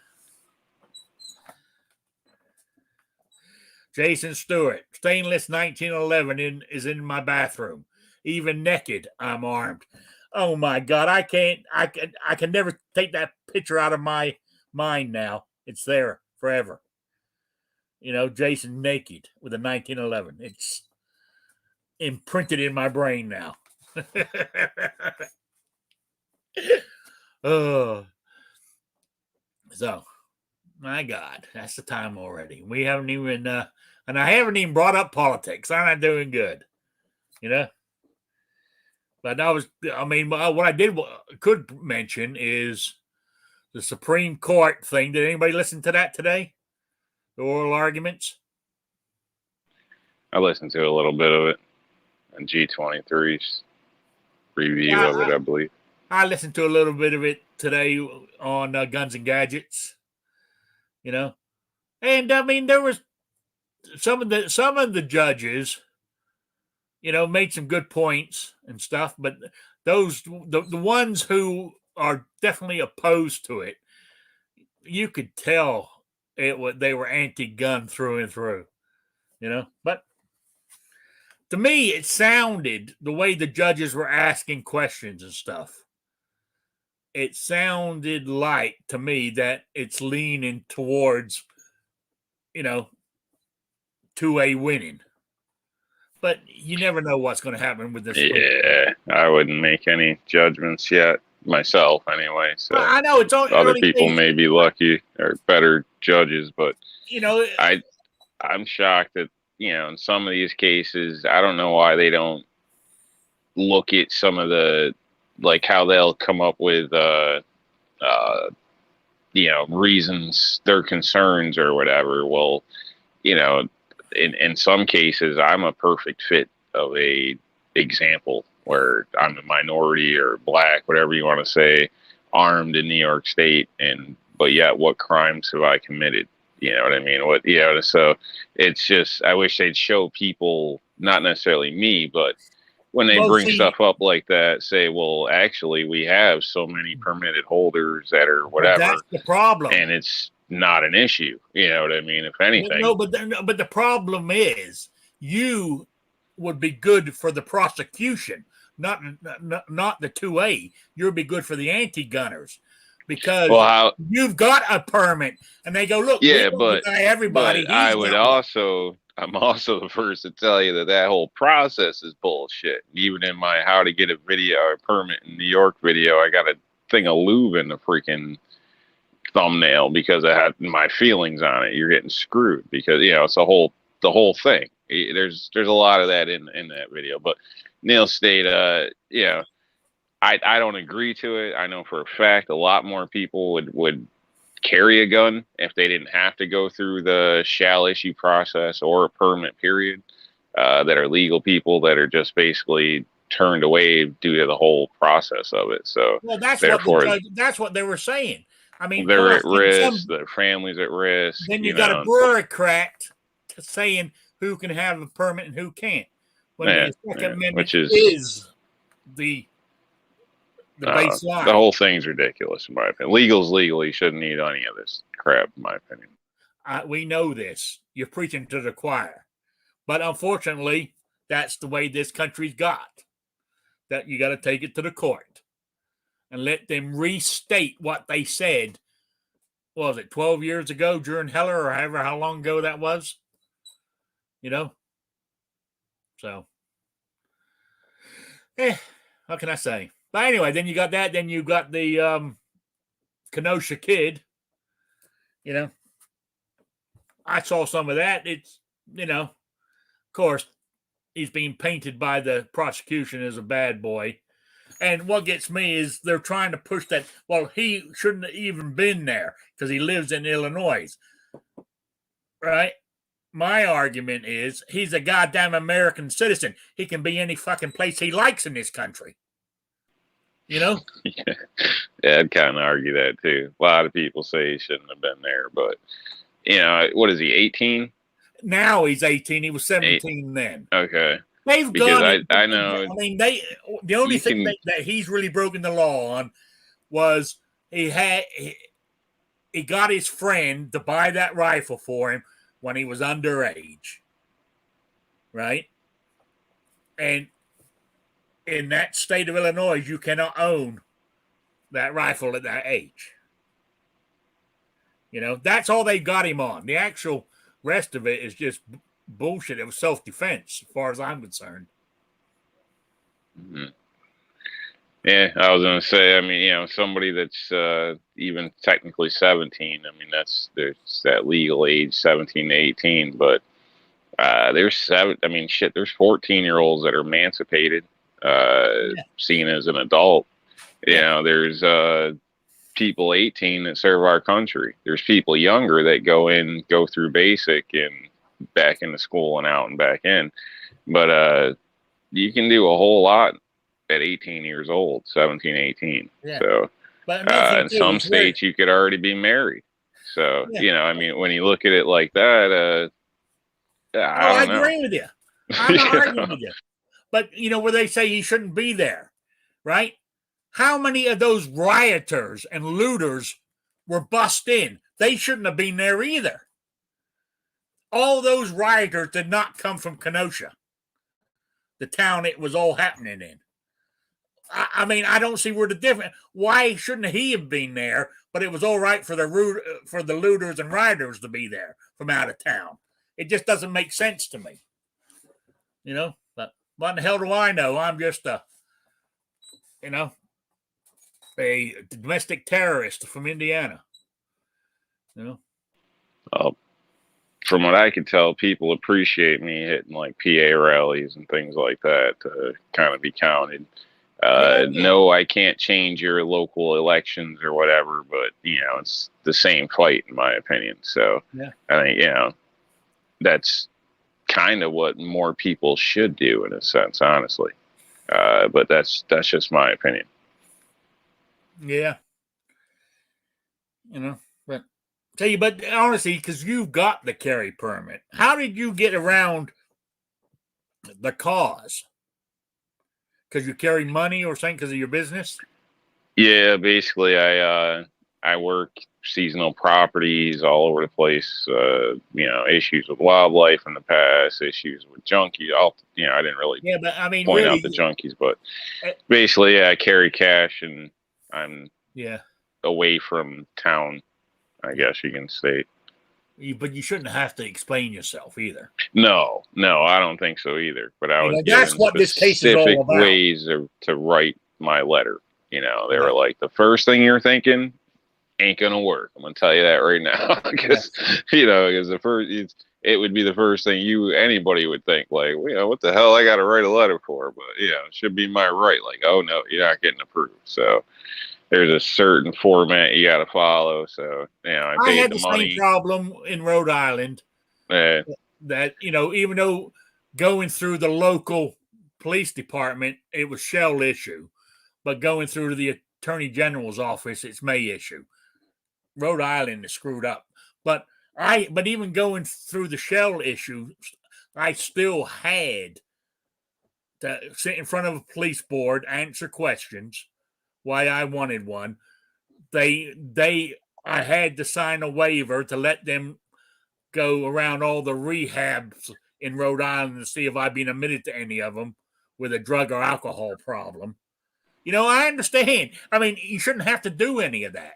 Jason Stewart, stainless 1911 is in my bathroom. Even naked, I'm armed. Oh my God, I can never take that picture out of my mind now. It's there forever. Jason naked with a 1911. It's imprinted in my brain now. Oh, so my God, that's the time already. We haven't even, and I haven't even brought up politics. I'm not doing good, But what I could mention is the Supreme Court thing. Did anybody listen to that today? The oral arguments? I listened to a little bit of it and G23's review of it, I believe. I listened to a little bit of it today on Guns and Gadgets, and I mean there was some of the judges, made some good points and stuff, but the ones who are definitely opposed to it, you could tell they were anti-gun through and through, but to me it sounded, the way the judges were asking questions and stuff, it sounded like to me that it's leaning towards, 2A winning. But you never know what's going to happen with this. Yeah, I wouldn't make any judgments yet myself, anyway. So I know it's all other people may be lucky or better judges, but I'm shocked that in some of these cases, I don't know why they don't look at some of the how they'll come up with reasons, their concerns or whatever. Well, in some cases, I'm a perfect fit of a example where I'm a minority or black, whatever you want to say, armed in New York State, but yet what crimes have I committed? You know what I mean? So it's just, I wish they'd show people, not necessarily me, but when they bring stuff up like that, say, well, actually, we have so many permitted holders that are whatever. That's the problem. And it's not an issue. You know what I mean? If anything. No, but the problem is you would be good for the prosecution, not the 2A. You'd be good for the anti-gunners because you've got a permit, and they go, look, yeah, but everybody. But I'm also the first to tell you that whole process is bullshit. Even in my how to get a video or permit in New York video, I got a thing of lube in the freaking thumbnail because I had my feelings on it. You're getting screwed because it's the whole thing. There's a lot of that in that video. But Neil State, I don't agree to it. I know for a fact a lot more people would carry a gun if they didn't have to go through the shall issue process or a permit period, that are legal people that are just basically turned away due to the whole process of it. So that's what they were saying. I mean, they're at risk, their family's at risk. Then you got a bureaucrat saying who can have a permit and who can't. When the Second Amendment is the baseline. The whole thing's ridiculous, in my opinion. Legal's legal. You shouldn't need any of this crap, in my opinion. We know this. You're preaching to the choir. But unfortunately, that's the way this country's got. That you got to take it to the court and let them restate what they said. What was it, 12 years ago during Heller or however how long ago that was? So, what can I say? But anyway, then you got that. Then you got the Kenosha kid. I saw some of that. It's, of course, he's being painted by the prosecution as a bad boy. And what gets me is they're trying to push that, well, he shouldn't have even been there because he lives in Illinois. Right? My argument is he's a goddamn American citizen. He can be any fucking place he likes in this country. Yeah, I'd kind of argue that too. A lot of people say he shouldn't have been there, but what is he, 18? Now he's 18. He was 17 then. Okay. They've gone. I know. I mean, the only thing that he's really broken the law on was he got his friend to buy that rifle for him when he was underage, right? And in that state of Illinois, you cannot own that rifle at that age. That's all they got him on. The actual rest of it is just bullshit. It was self-defense, as far as I'm concerned. Mm-hmm. Yeah, I was going to say, I mean, somebody that's even technically 17, I mean, there's that legal age, 17 to 18, but there's 14-year-olds that are emancipated, seen as an adult. There's people 18 that serve our country. There's people younger that go through basic and back into school and out and back in. But you can do a whole lot at 18 years old, 17, 18. Yeah. So in some states you could already be married. So, I mean, when you look at it like that, I agree with you. I'm not arguing with you. But, where they say he shouldn't be there, right? How many of those rioters and looters were bussed in? They shouldn't have been there either. All those rioters did not come from Kenosha, the town it was all happening in. I mean, I don't see where the difference. Why shouldn't he have been there? But it was all right for the looters and rioters to be there from out of town. It just doesn't make sense to me. You know, but what the hell do I know? I'm just a domestic terrorist from Indiana. You know. From what I can tell, people appreciate me hitting like PA rallies and things like that to kind of be counted. No, I can't change your local elections or whatever, but it's the same fight in my opinion. So I think that's kind of what more people should do in a sense, honestly. But that's just my opinion. Yeah. But honestly, because you've got the carry permit, how did you get around the cause? Because you carry money or something because of your business? Yeah, basically, I work seasonal properties all over the place. Issues with wildlife in the past, issues with junkies. I didn't really but I mean, point really, out the junkies, but basically, I carry cash and I'm away from town, I guess you can state. But you shouldn't have to explain yourself either. No, I don't think so either. But I was that's given what this case is all specific about. ways to write my letter. They were like, the first thing you're thinking ain't gonna work. I'm gonna tell you that right now, because because the first it would be the first thing anybody would think, like, what the hell I got to write a letter for? But it should be my right. Like, oh no, you're not getting approved. So there's a certain format you got to follow. So I paid had the the money. same problem in Rhode Island. That even though going through the local police department, it was shell issue, but going through the attorney general's office, it's may issue. Rhode Island is screwed up, but even going through the shell issue, I still had to sit in front of a police board, answer questions, why I wanted one. I had to sign a waiver to let them go around all the rehabs in Rhode Island to see if I've been admitted to any of them with a drug or alcohol problem. I understand. I mean, you shouldn't have to do any of that.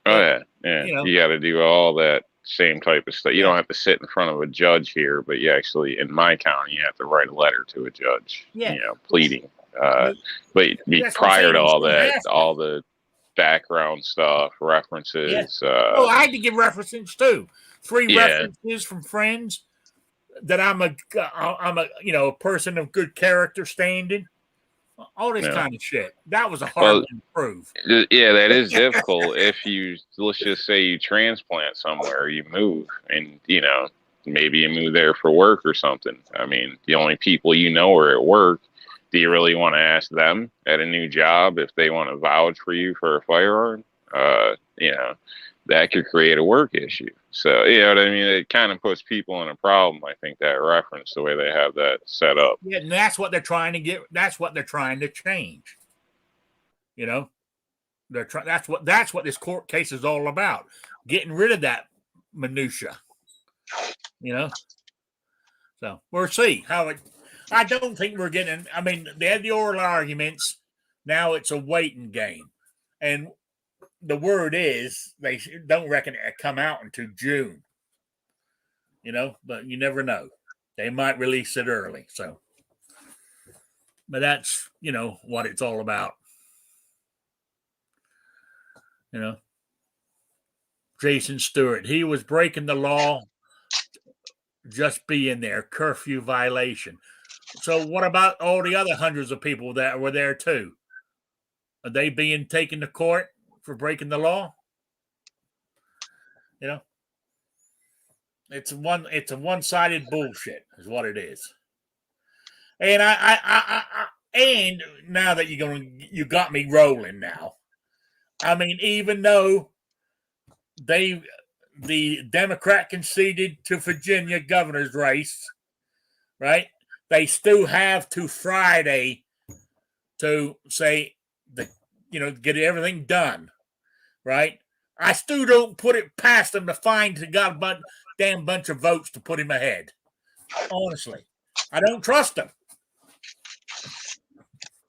But, you got to do all that same type of stuff. You don't have to sit in front of a judge here, but you actually, in my county, you have to write a letter to a judge, pleading. But prior to all that, all the background stuff, references. I had to give references too. 3 references from friends that I'm a person of good character standing. All this kind of shit. That was a hard one to prove. Yeah, that is difficult. If let's just say you transplant somewhere, you move, and maybe you move there for work or something. I mean, the only people are at work. Do you really want to ask them at a new job if they want to vouch for you for a firearm? That could create a work issue. So, you know what I mean? It kind of puts people in a problem, I think, that reference, the way they have that set up. Yeah, and that's what they're trying to get. That's what they're trying to change. That's what this court case is all about. Getting rid of that minutia. So we'll see how it. I don't think we're getting. I mean, they had the oral arguments. Now it's a waiting game, and the word is they don't reckon it come out until June. But you never know. They might release it early. So, but that's what it's all about. Jason Stewart, he was breaking the law, just being there, curfew violation. So, what about all the other hundreds of people that were there too? Are they being taken to court for breaking the law? It's a one-sided bullshit is what it is. And and now that you got me rolling now. I mean, even though the Democrat conceded to Virginia governor's race, right? They still have to Friday to say get everything done, right? I still don't put it past them to find a damn bunch of votes to put him ahead. Honestly, I don't trust them.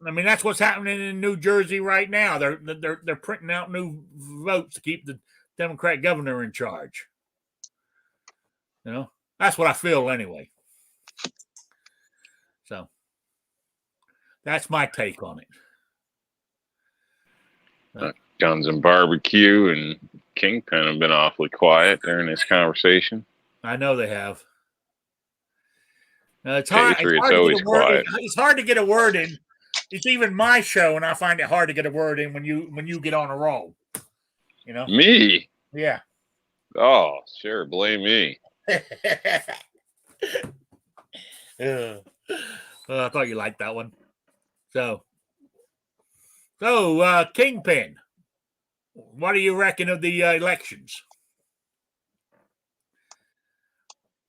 I mean, that's what's happening in New Jersey right now. They're printing out new votes to keep the Democrat governor in charge. That's what I feel anyway. So that's my take on it. Guns and Barbecue and Kingpin have been awfully quiet during this conversation. I know they have. It's hard. Patriots always quiet. It's hard to get a word in. It's even my show, and I find it hard to get a word in when you get on a roll. You know. Me? Yeah. Oh, sure. Blame me. I thought you liked that one. So, Kingpin, what do you reckon of the elections?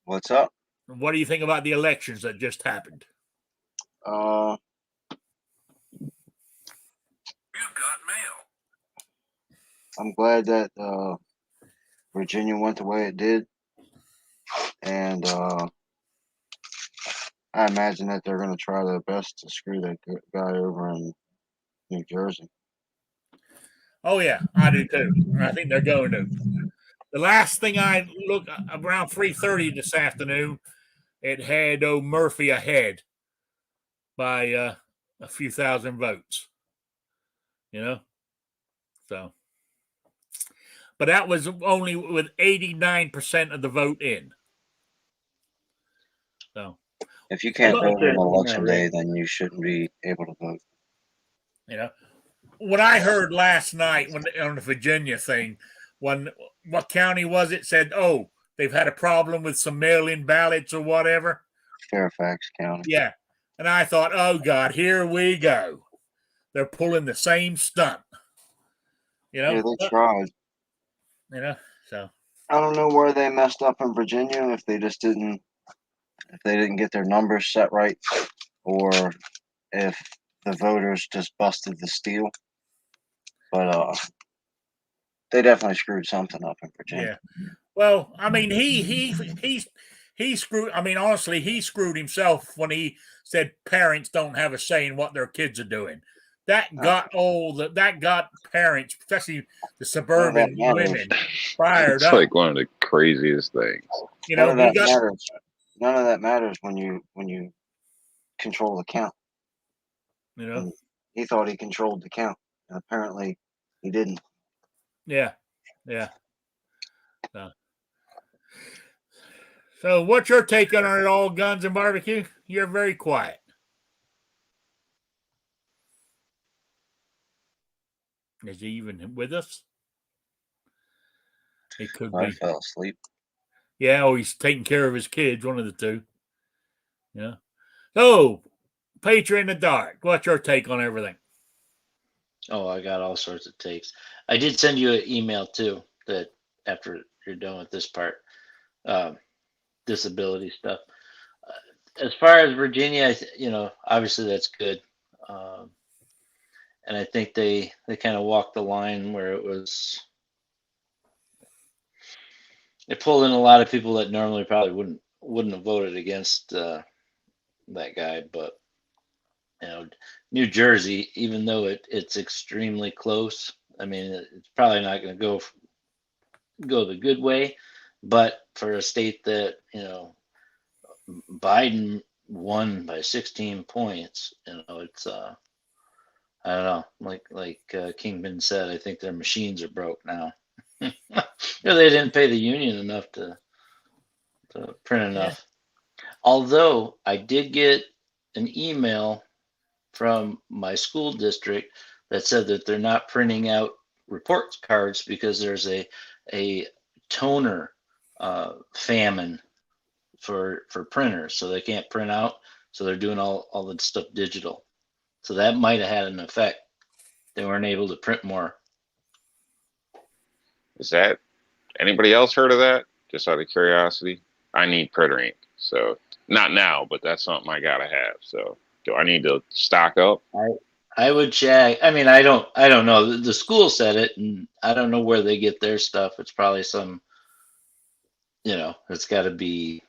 What's up? What do you think about the elections that just happened? You got mail. I'm glad that Virginia went the way it did, and I imagine that they're going to try their best to screw that guy over in New Jersey. Oh yeah, I do too. I think they're going to. The last thing I looked around 3:30 this afternoon, it had Murphy ahead by a few thousand votes. You know, so. But that was only with 89% of the vote in. So, if you can't vote on election day, then you shouldn't be able to vote. You know, what I heard last night on the Virginia thing, what county was it? Said, oh, they've had a problem with some mail-in ballots or whatever. Fairfax County. Yeah, and I thought, oh God, here we go. They're pulling the same stunt. You know, yeah, they tried. You know, so I don't know where they messed up in Virginia. If they didn't get their numbers set right, or if the voters just busted the steal. But they definitely screwed something up in Virginia. Yeah. Well, I mean, he screwed. I mean, honestly, he screwed himself when he said parents don't have a say in what their kids are doing. That got parents, especially the suburban women, fired it's up. Like one of the craziest things. You know, none of that matters when you control the count. You know, and he thought he controlled the count, and apparently he didn't. Yeah. So, what's your take on it all, Guns and Barbecue? You're very quiet. Is he even with us? He could be. I fell asleep. Yeah, or he's taking care of his kids, one of the two. Yeah. So, Patriot in the Dark, what's your take on everything? Oh, I got all sorts of takes. I did send you an email too, that after you're done with this part, disability stuff. As far as Virginia, obviously that's good. And I think they kind of walked the line where it pulled in a lot of people that normally probably wouldn't have voted against that guy. But New Jersey, even though it's extremely close, I mean, it's probably not going to go the good way. But for a state that Biden won by 16 points, it's I don't know, like Kingpin said, I think their machines are broke now. They didn't pay the union enough to print enough. Yeah. Although I did get an email from my school district that said that they're not printing out report cards because there's a toner famine for printers, so they can't print out, so they're doing all the stuff digital. So that might have had an effect. They weren't able to print more. Is that anybody else heard of that? Just out of curiosity, I need printer ink, so not now, but that's something I gotta have. So do I need to stock up? I would check. I mean, I don't know. The school said it, and I don't know where they get their stuff. It's probably some, it's got to be,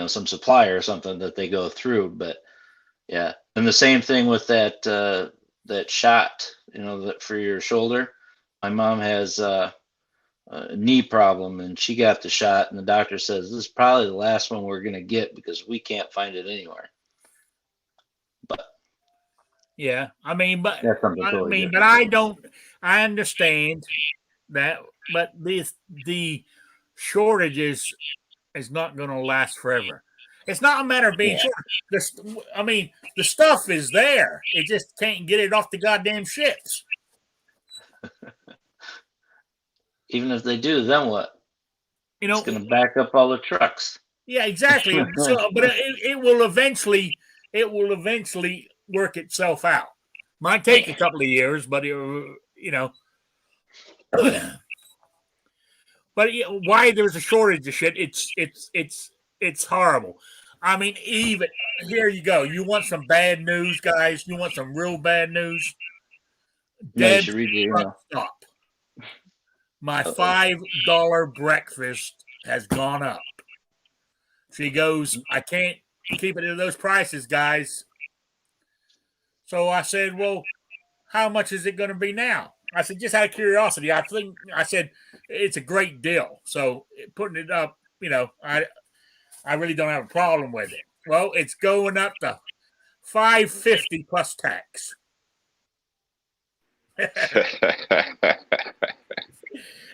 some supplier or something that they go through. But yeah, and the same thing with that shot, that for your shoulder. My mom has knee problem, and she got the shot, and the doctor says this is probably the last one we're going to get because we can't find it anywhere. But yeah, I mean, but that's something totally but I understand that, but the shortages is not going to last forever. It's not a matter of being short. The stuff is there. It just can't get it off the goddamn ships. Even if they do, then what? It's going to back up all the trucks. Yeah, exactly. So, but it will eventually work itself out. Might take a couple of years, but but why there's a shortage of shit? It's horrible. I mean, even here you go. You want some bad news, guys? You want some real bad news? Deb's truck stop. My $5 breakfast has gone up. She goes, I can't keep it at those prices, guys. So I said, well, how much is it going to be now? I said, just out of curiosity, I said, it's a great deal. So putting it up, I really don't have a problem with it. Well, it's going up to $5.50 plus tax.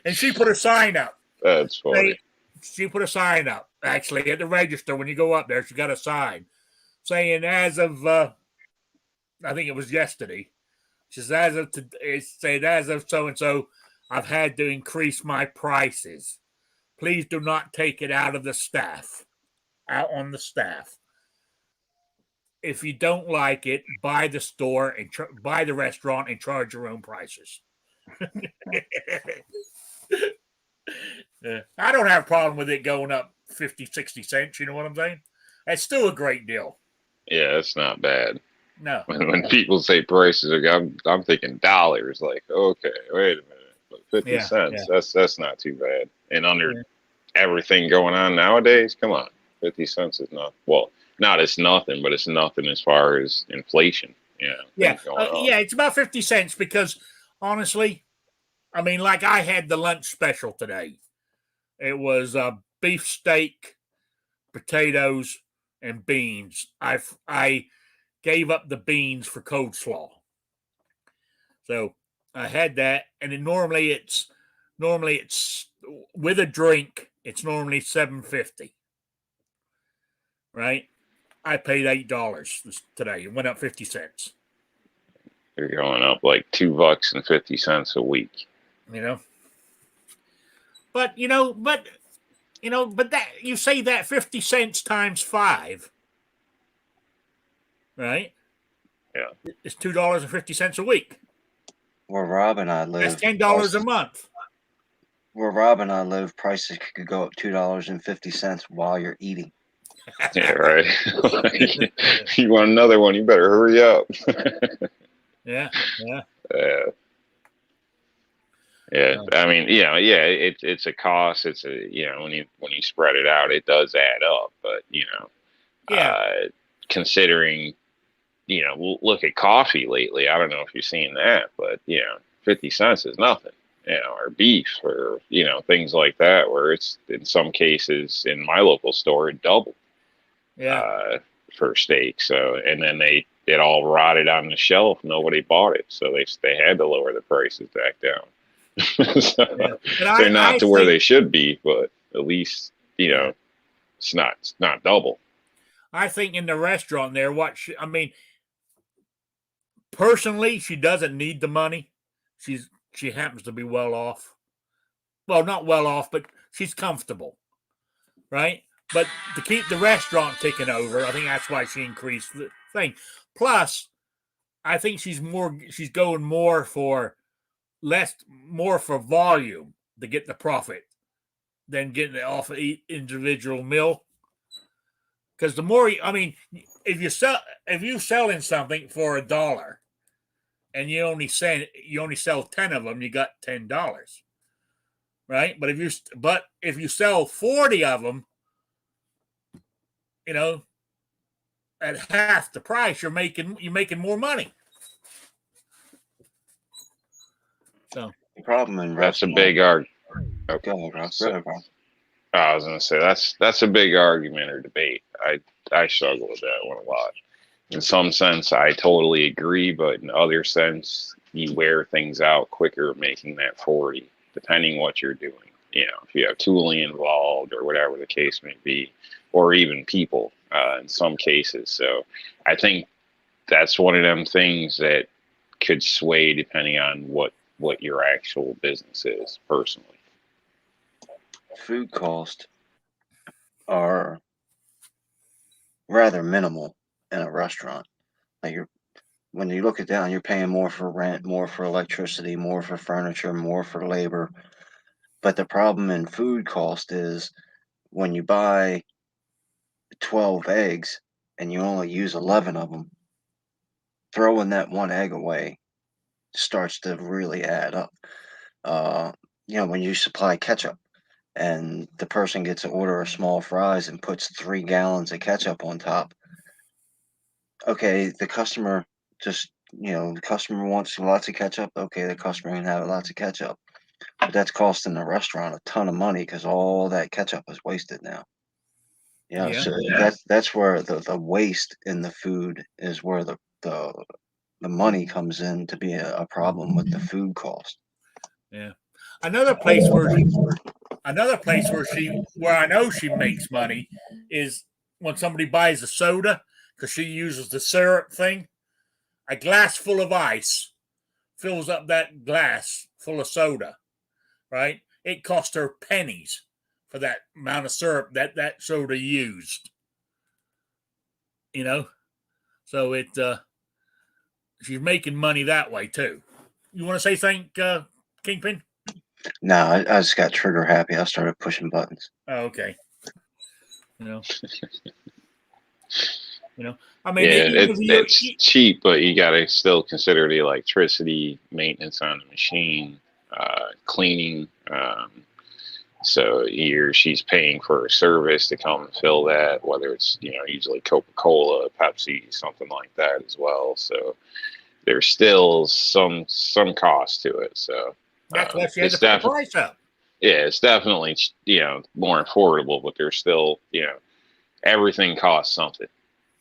And she put a sign up. That's funny. She put a sign up, actually, at the register. When you go up there, she got a sign saying, as of, I think it was yesterday, she says, as of so-and-so, I've had to increase my prices. Please do not take it out on the staff. If you don't like it, buy the store and buy the restaurant and charge your own prices. I don't have a problem with it going up 50, 60 cents. You know what I'm saying? That's still a great deal. Yeah, it's not bad. No. When people say prices, I'm thinking dollars. Like, okay, wait a minute, but 50 cents. Yeah. That's not too bad. And under everything going on nowadays, come on, 50 cents is not it's nothing, but it's nothing as far as inflation. Yeah. It's about 50 cents because honestly, I mean, like I had the lunch special today. It was beef steak, potatoes, and beans. I gave up the beans for coleslaw. So I had that, and then normally it's with a drink. It's normally $7.50. Right? I paid $8 today. It went up 50 cents. You're going up like $2.50 a week. But that you say that 50 cents times 5, right? Yeah, it's $2.50 a week. Where Rob and I live, that's $10 a month. Where Rob and I live, prices could go up $2.50 while you're eating. Yeah, right. You want another one? You better hurry up. Yeah. I mean, it's a cost. It's when you spread it out, it does add up. But considering, look at coffee lately. I don't know if you've seen that, but 50 cents is nothing. Or beef, or things like that, where it's in some cases in my local store it doubled. For steak. So, and then it all rotted on the shelf. Nobody bought it, so they had to lower the prices back down. So they're not to where they should be, but at least it's not double. I think in the restaurant there, personally, she doesn't need the money. She happens to be well off. Well, not well off, but she's comfortable, right? But to keep the restaurant ticking over, I think that's why she increased the thing. Plus, I think she's going more for volume to get the profit than getting it off of each individual meal. Because the more, if you're selling something for $1 and you only sell 10 of them, you got $10, right? But if you sell 40 of them, at half the price, you're making more money. The problem in that's a big argument. Okay. Go ahead, Rob. So, Go ahead, Rob. I was gonna say that's a big argument or debate. I struggle with that one a lot. In some sense, I totally agree, but in other sense, you wear things out quicker making that 40, depending what you're doing. You know, if you have tooling involved or whatever the case may be, or even people in some cases. So I think that's one of them things that could sway depending on what your actual business is personally. Food costs are rather minimal in a restaurant. Like when you look it down, you're paying more for rent, more for electricity, more for furniture, more for labor. But the problem in food cost is when you buy 12 eggs and you only use 11 of them, throwing that one egg away starts to really add up. When you supply ketchup and the person gets an order of small fries and puts 3 gallons of ketchup on top, okay, the customer the customer wants lots of ketchup. Okay, the customer can have lots of ketchup, but that's costing the restaurant a ton of money because all that ketchup is wasted now. Yeah. So that's where the waste in the food is where the money comes in to be a problem with the food cost. Yeah. Another place where I know she makes money is when somebody buys a soda because she uses the syrup thing. A glass full of ice fills up that glass full of soda, right? It cost her pennies for that amount of syrup that soda used. You know, so she's making money that way too. You want to say something, Kingpin? No, I just got trigger happy. I started pushing buttons. Oh, okay. You know. I mean, Yeah, it's cheap, but you got to still consider the electricity, maintenance on the machine, cleaning. So she's paying for a service to come and fill that, whether it's usually Coca-Cola, Pepsi, something like that as well. So there's still some cost to it. So that's why she had to put the price up. Yeah, it's definitely more affordable, but there's still everything costs something.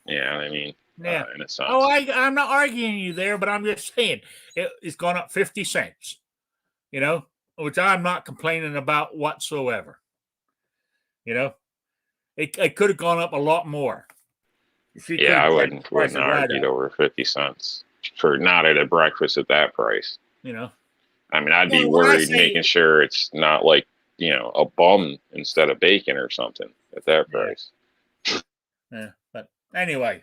Yeah, I mean, yeah. in a sense. Oh, I'm not arguing you there, but I'm just saying it's gone up 50 cents. Which I'm not complaining about whatsoever. It could have gone up a lot more. I wouldn't argue over 50 cents for not at a breakfast at that price. I mean, I'd be worried making sure it's not like, a bun instead of bacon or something at that price. Yeah, but anyway,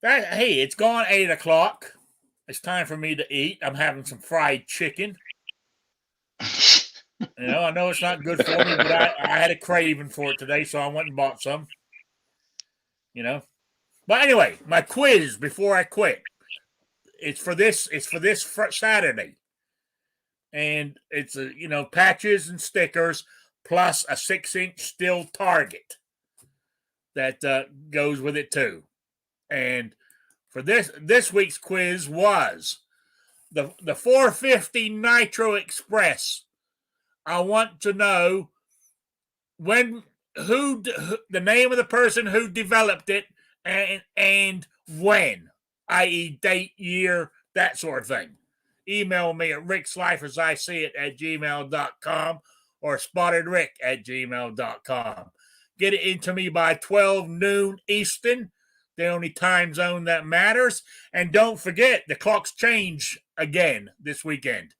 hey, it's gone 8:00. It's time for me to eat. I'm having some fried chicken. I know it's not good for me, but I had a craving for it today, so I went and bought some. But anyway, my quiz before I quit. It's for this Saturday, and it's patches and stickers plus a 6-inch steel target that goes with it too. And for this week's quiz was the 450 Nitro Express. I want to know who the name of the person who developed it and when, i.e. date, year, that sort of thing. Email me at rickslifersiseeit@gmail.com or spottedrick@gmail.com. Get it into me by 12 noon Eastern, the only time zone that matters. And don't forget, the clocks change again this weekend.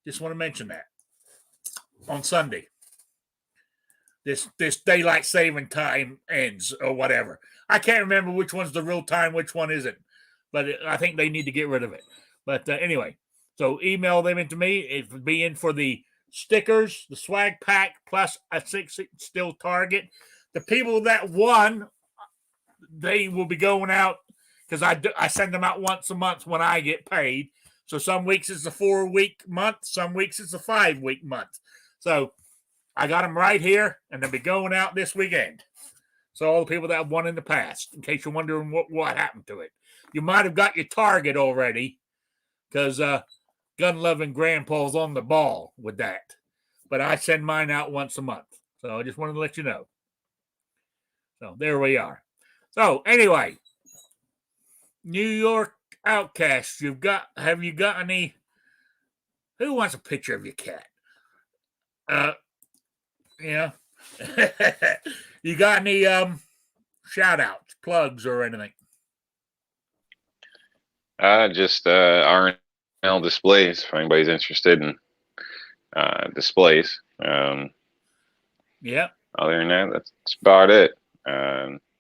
Just want to mention that. On Sunday. This daylight saving time ends or whatever. I can't remember which one's the real time, which one isn't. But I think they need to get rid of it. But anyway, so email them into me. It would be in for the stickers, the swag pack, plus a 6-inch steel target. The people that won, they will be going out because I send them out once a month when I get paid. So some weeks it's a 4-week month, some weeks it's a 5-week month. So I got them right here, and they'll be going out this weekend. So all the people that won in the past, in case you're wondering what happened to it. You might have got your target already because gun-loving grandpa's on the ball with that. But I send mine out once a month. So I just wanted to let you know. So there we are. So anyway, New York Outcasts, have you got any? Who wants a picture of your cat? Yeah. You got any shout outs, plugs, or anything? Just R&L displays if anybody's interested in displays. Yeah. Other than that, that's about it.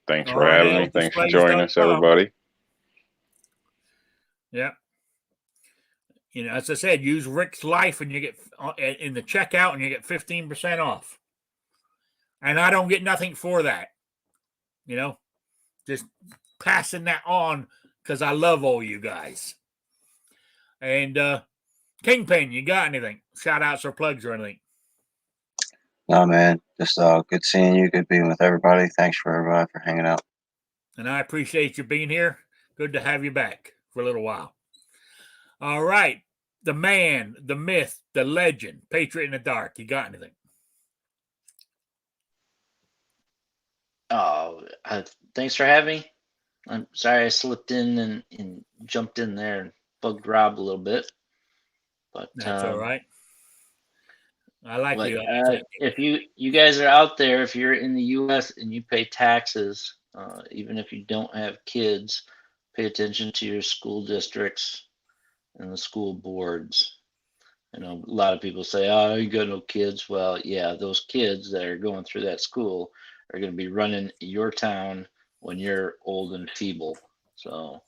Thanks for having me. Thanks for joining us, everybody. Yeah. You know, as I said, use Rick's Life and you get in the checkout and you get 15% off. And I don't get nothing for that. You know, just passing that on because I love all you guys. And Kingpin, you got anything? Shout outs or plugs or anything? No, man. Just good seeing you. Good being with everybody. Thanks for everybody for hanging out. And I appreciate you being here. Good to have you back for a little while. All right. The man, the myth, the legend, Patriot in the Dark. You got anything? Oh, thanks for having me. I'm sorry I slipped in and jumped in there and bugged Rob a little bit. But that's all right. I like you. If you guys are out there, if you're in the U.S. and you pay taxes, even if you don't have kids, pay attention to your school districts and the school boards. You know, a lot of people say, "Oh, you got no kids." Well, yeah, those kids that are going through that school are going to be running your town when you're old and feeble. So,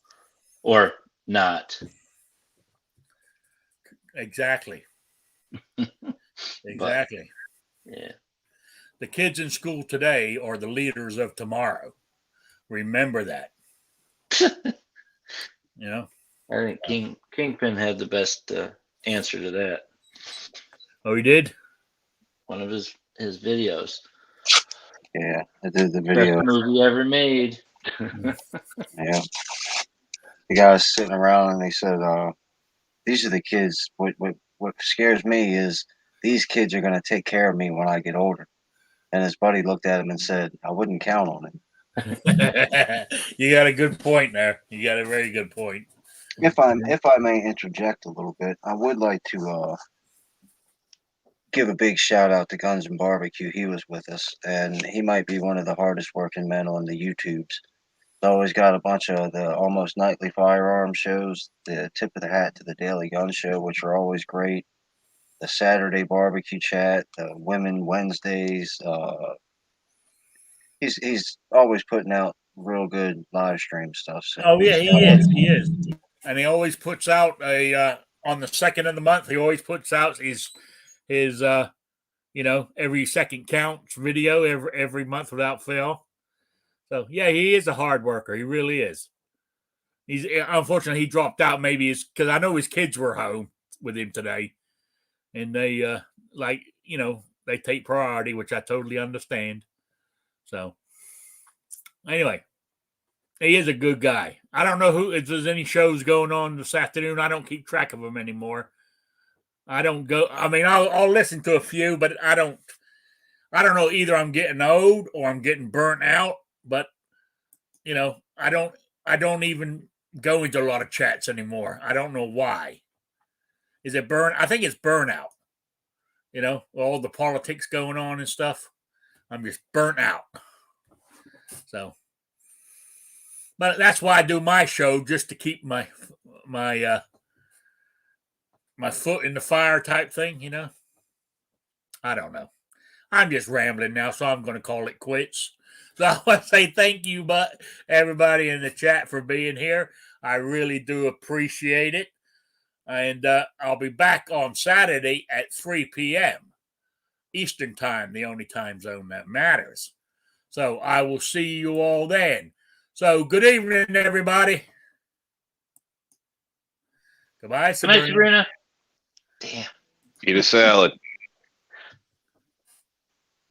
or not. Exactly. Exactly. But, yeah. The kids in school today are the leaders of tomorrow. Remember that. You know? I think Kingpin had the best answer to that. Oh, he did? One of his videos. Yeah, I did the video. Best movie ever made. Yeah. The guys sitting around and they said, these are the kids. What scares me is these kids are going to take care of me when I get older. And his buddy looked at him and said, I wouldn't count on it. You got a good point there. You got a very good point. If I may interject a little bit, I would like to give a big shout out to Guns and Barbecue. He was with us, and he might be one of the hardest working men on the YouTubes. He's always got a bunch of the almost nightly firearm shows, the tip of the hat to the Daily Gun Show, which are always great. The Saturday barbecue chat, the Women Wednesdays. He's always putting out real good live stream stuff. So oh yeah, he is, and he always puts out a on the second of the month. He always puts out his you know, every second counts video every month without fail. So yeah, he is a hard worker. He really is. He's unfortunately he dropped out. Maybe because I know his kids were home with him today, and they like you know they take priority, which I totally understand. So anyway, he is a good guy. I don't know if there's any shows going on this afternoon. I don't keep track of them anymore. I don't go. I mean, I'll listen to a few, but I don't know. Either I'm getting old or I'm getting burnt out. But you know, I don't even go into a lot of chats anymore. I don't know why. Is it burn? I think it's burnout. You know, all the politics going on and stuff. I'm just burnt out. So, but that's why I do my show, just to keep my foot in the fire type thing. You know, I don't know. I'm just rambling now, so I'm going to call it quits. So I want to say thank you, but everybody in the chat for being here. I really do appreciate it. And I'll be back on Saturday at 3 p.m. Eastern time, the only time zone that matters. So I will see you all then. So good evening, everybody. Goodbye, Sabrina. Good night, Sabrina. Damn. Eat a salad.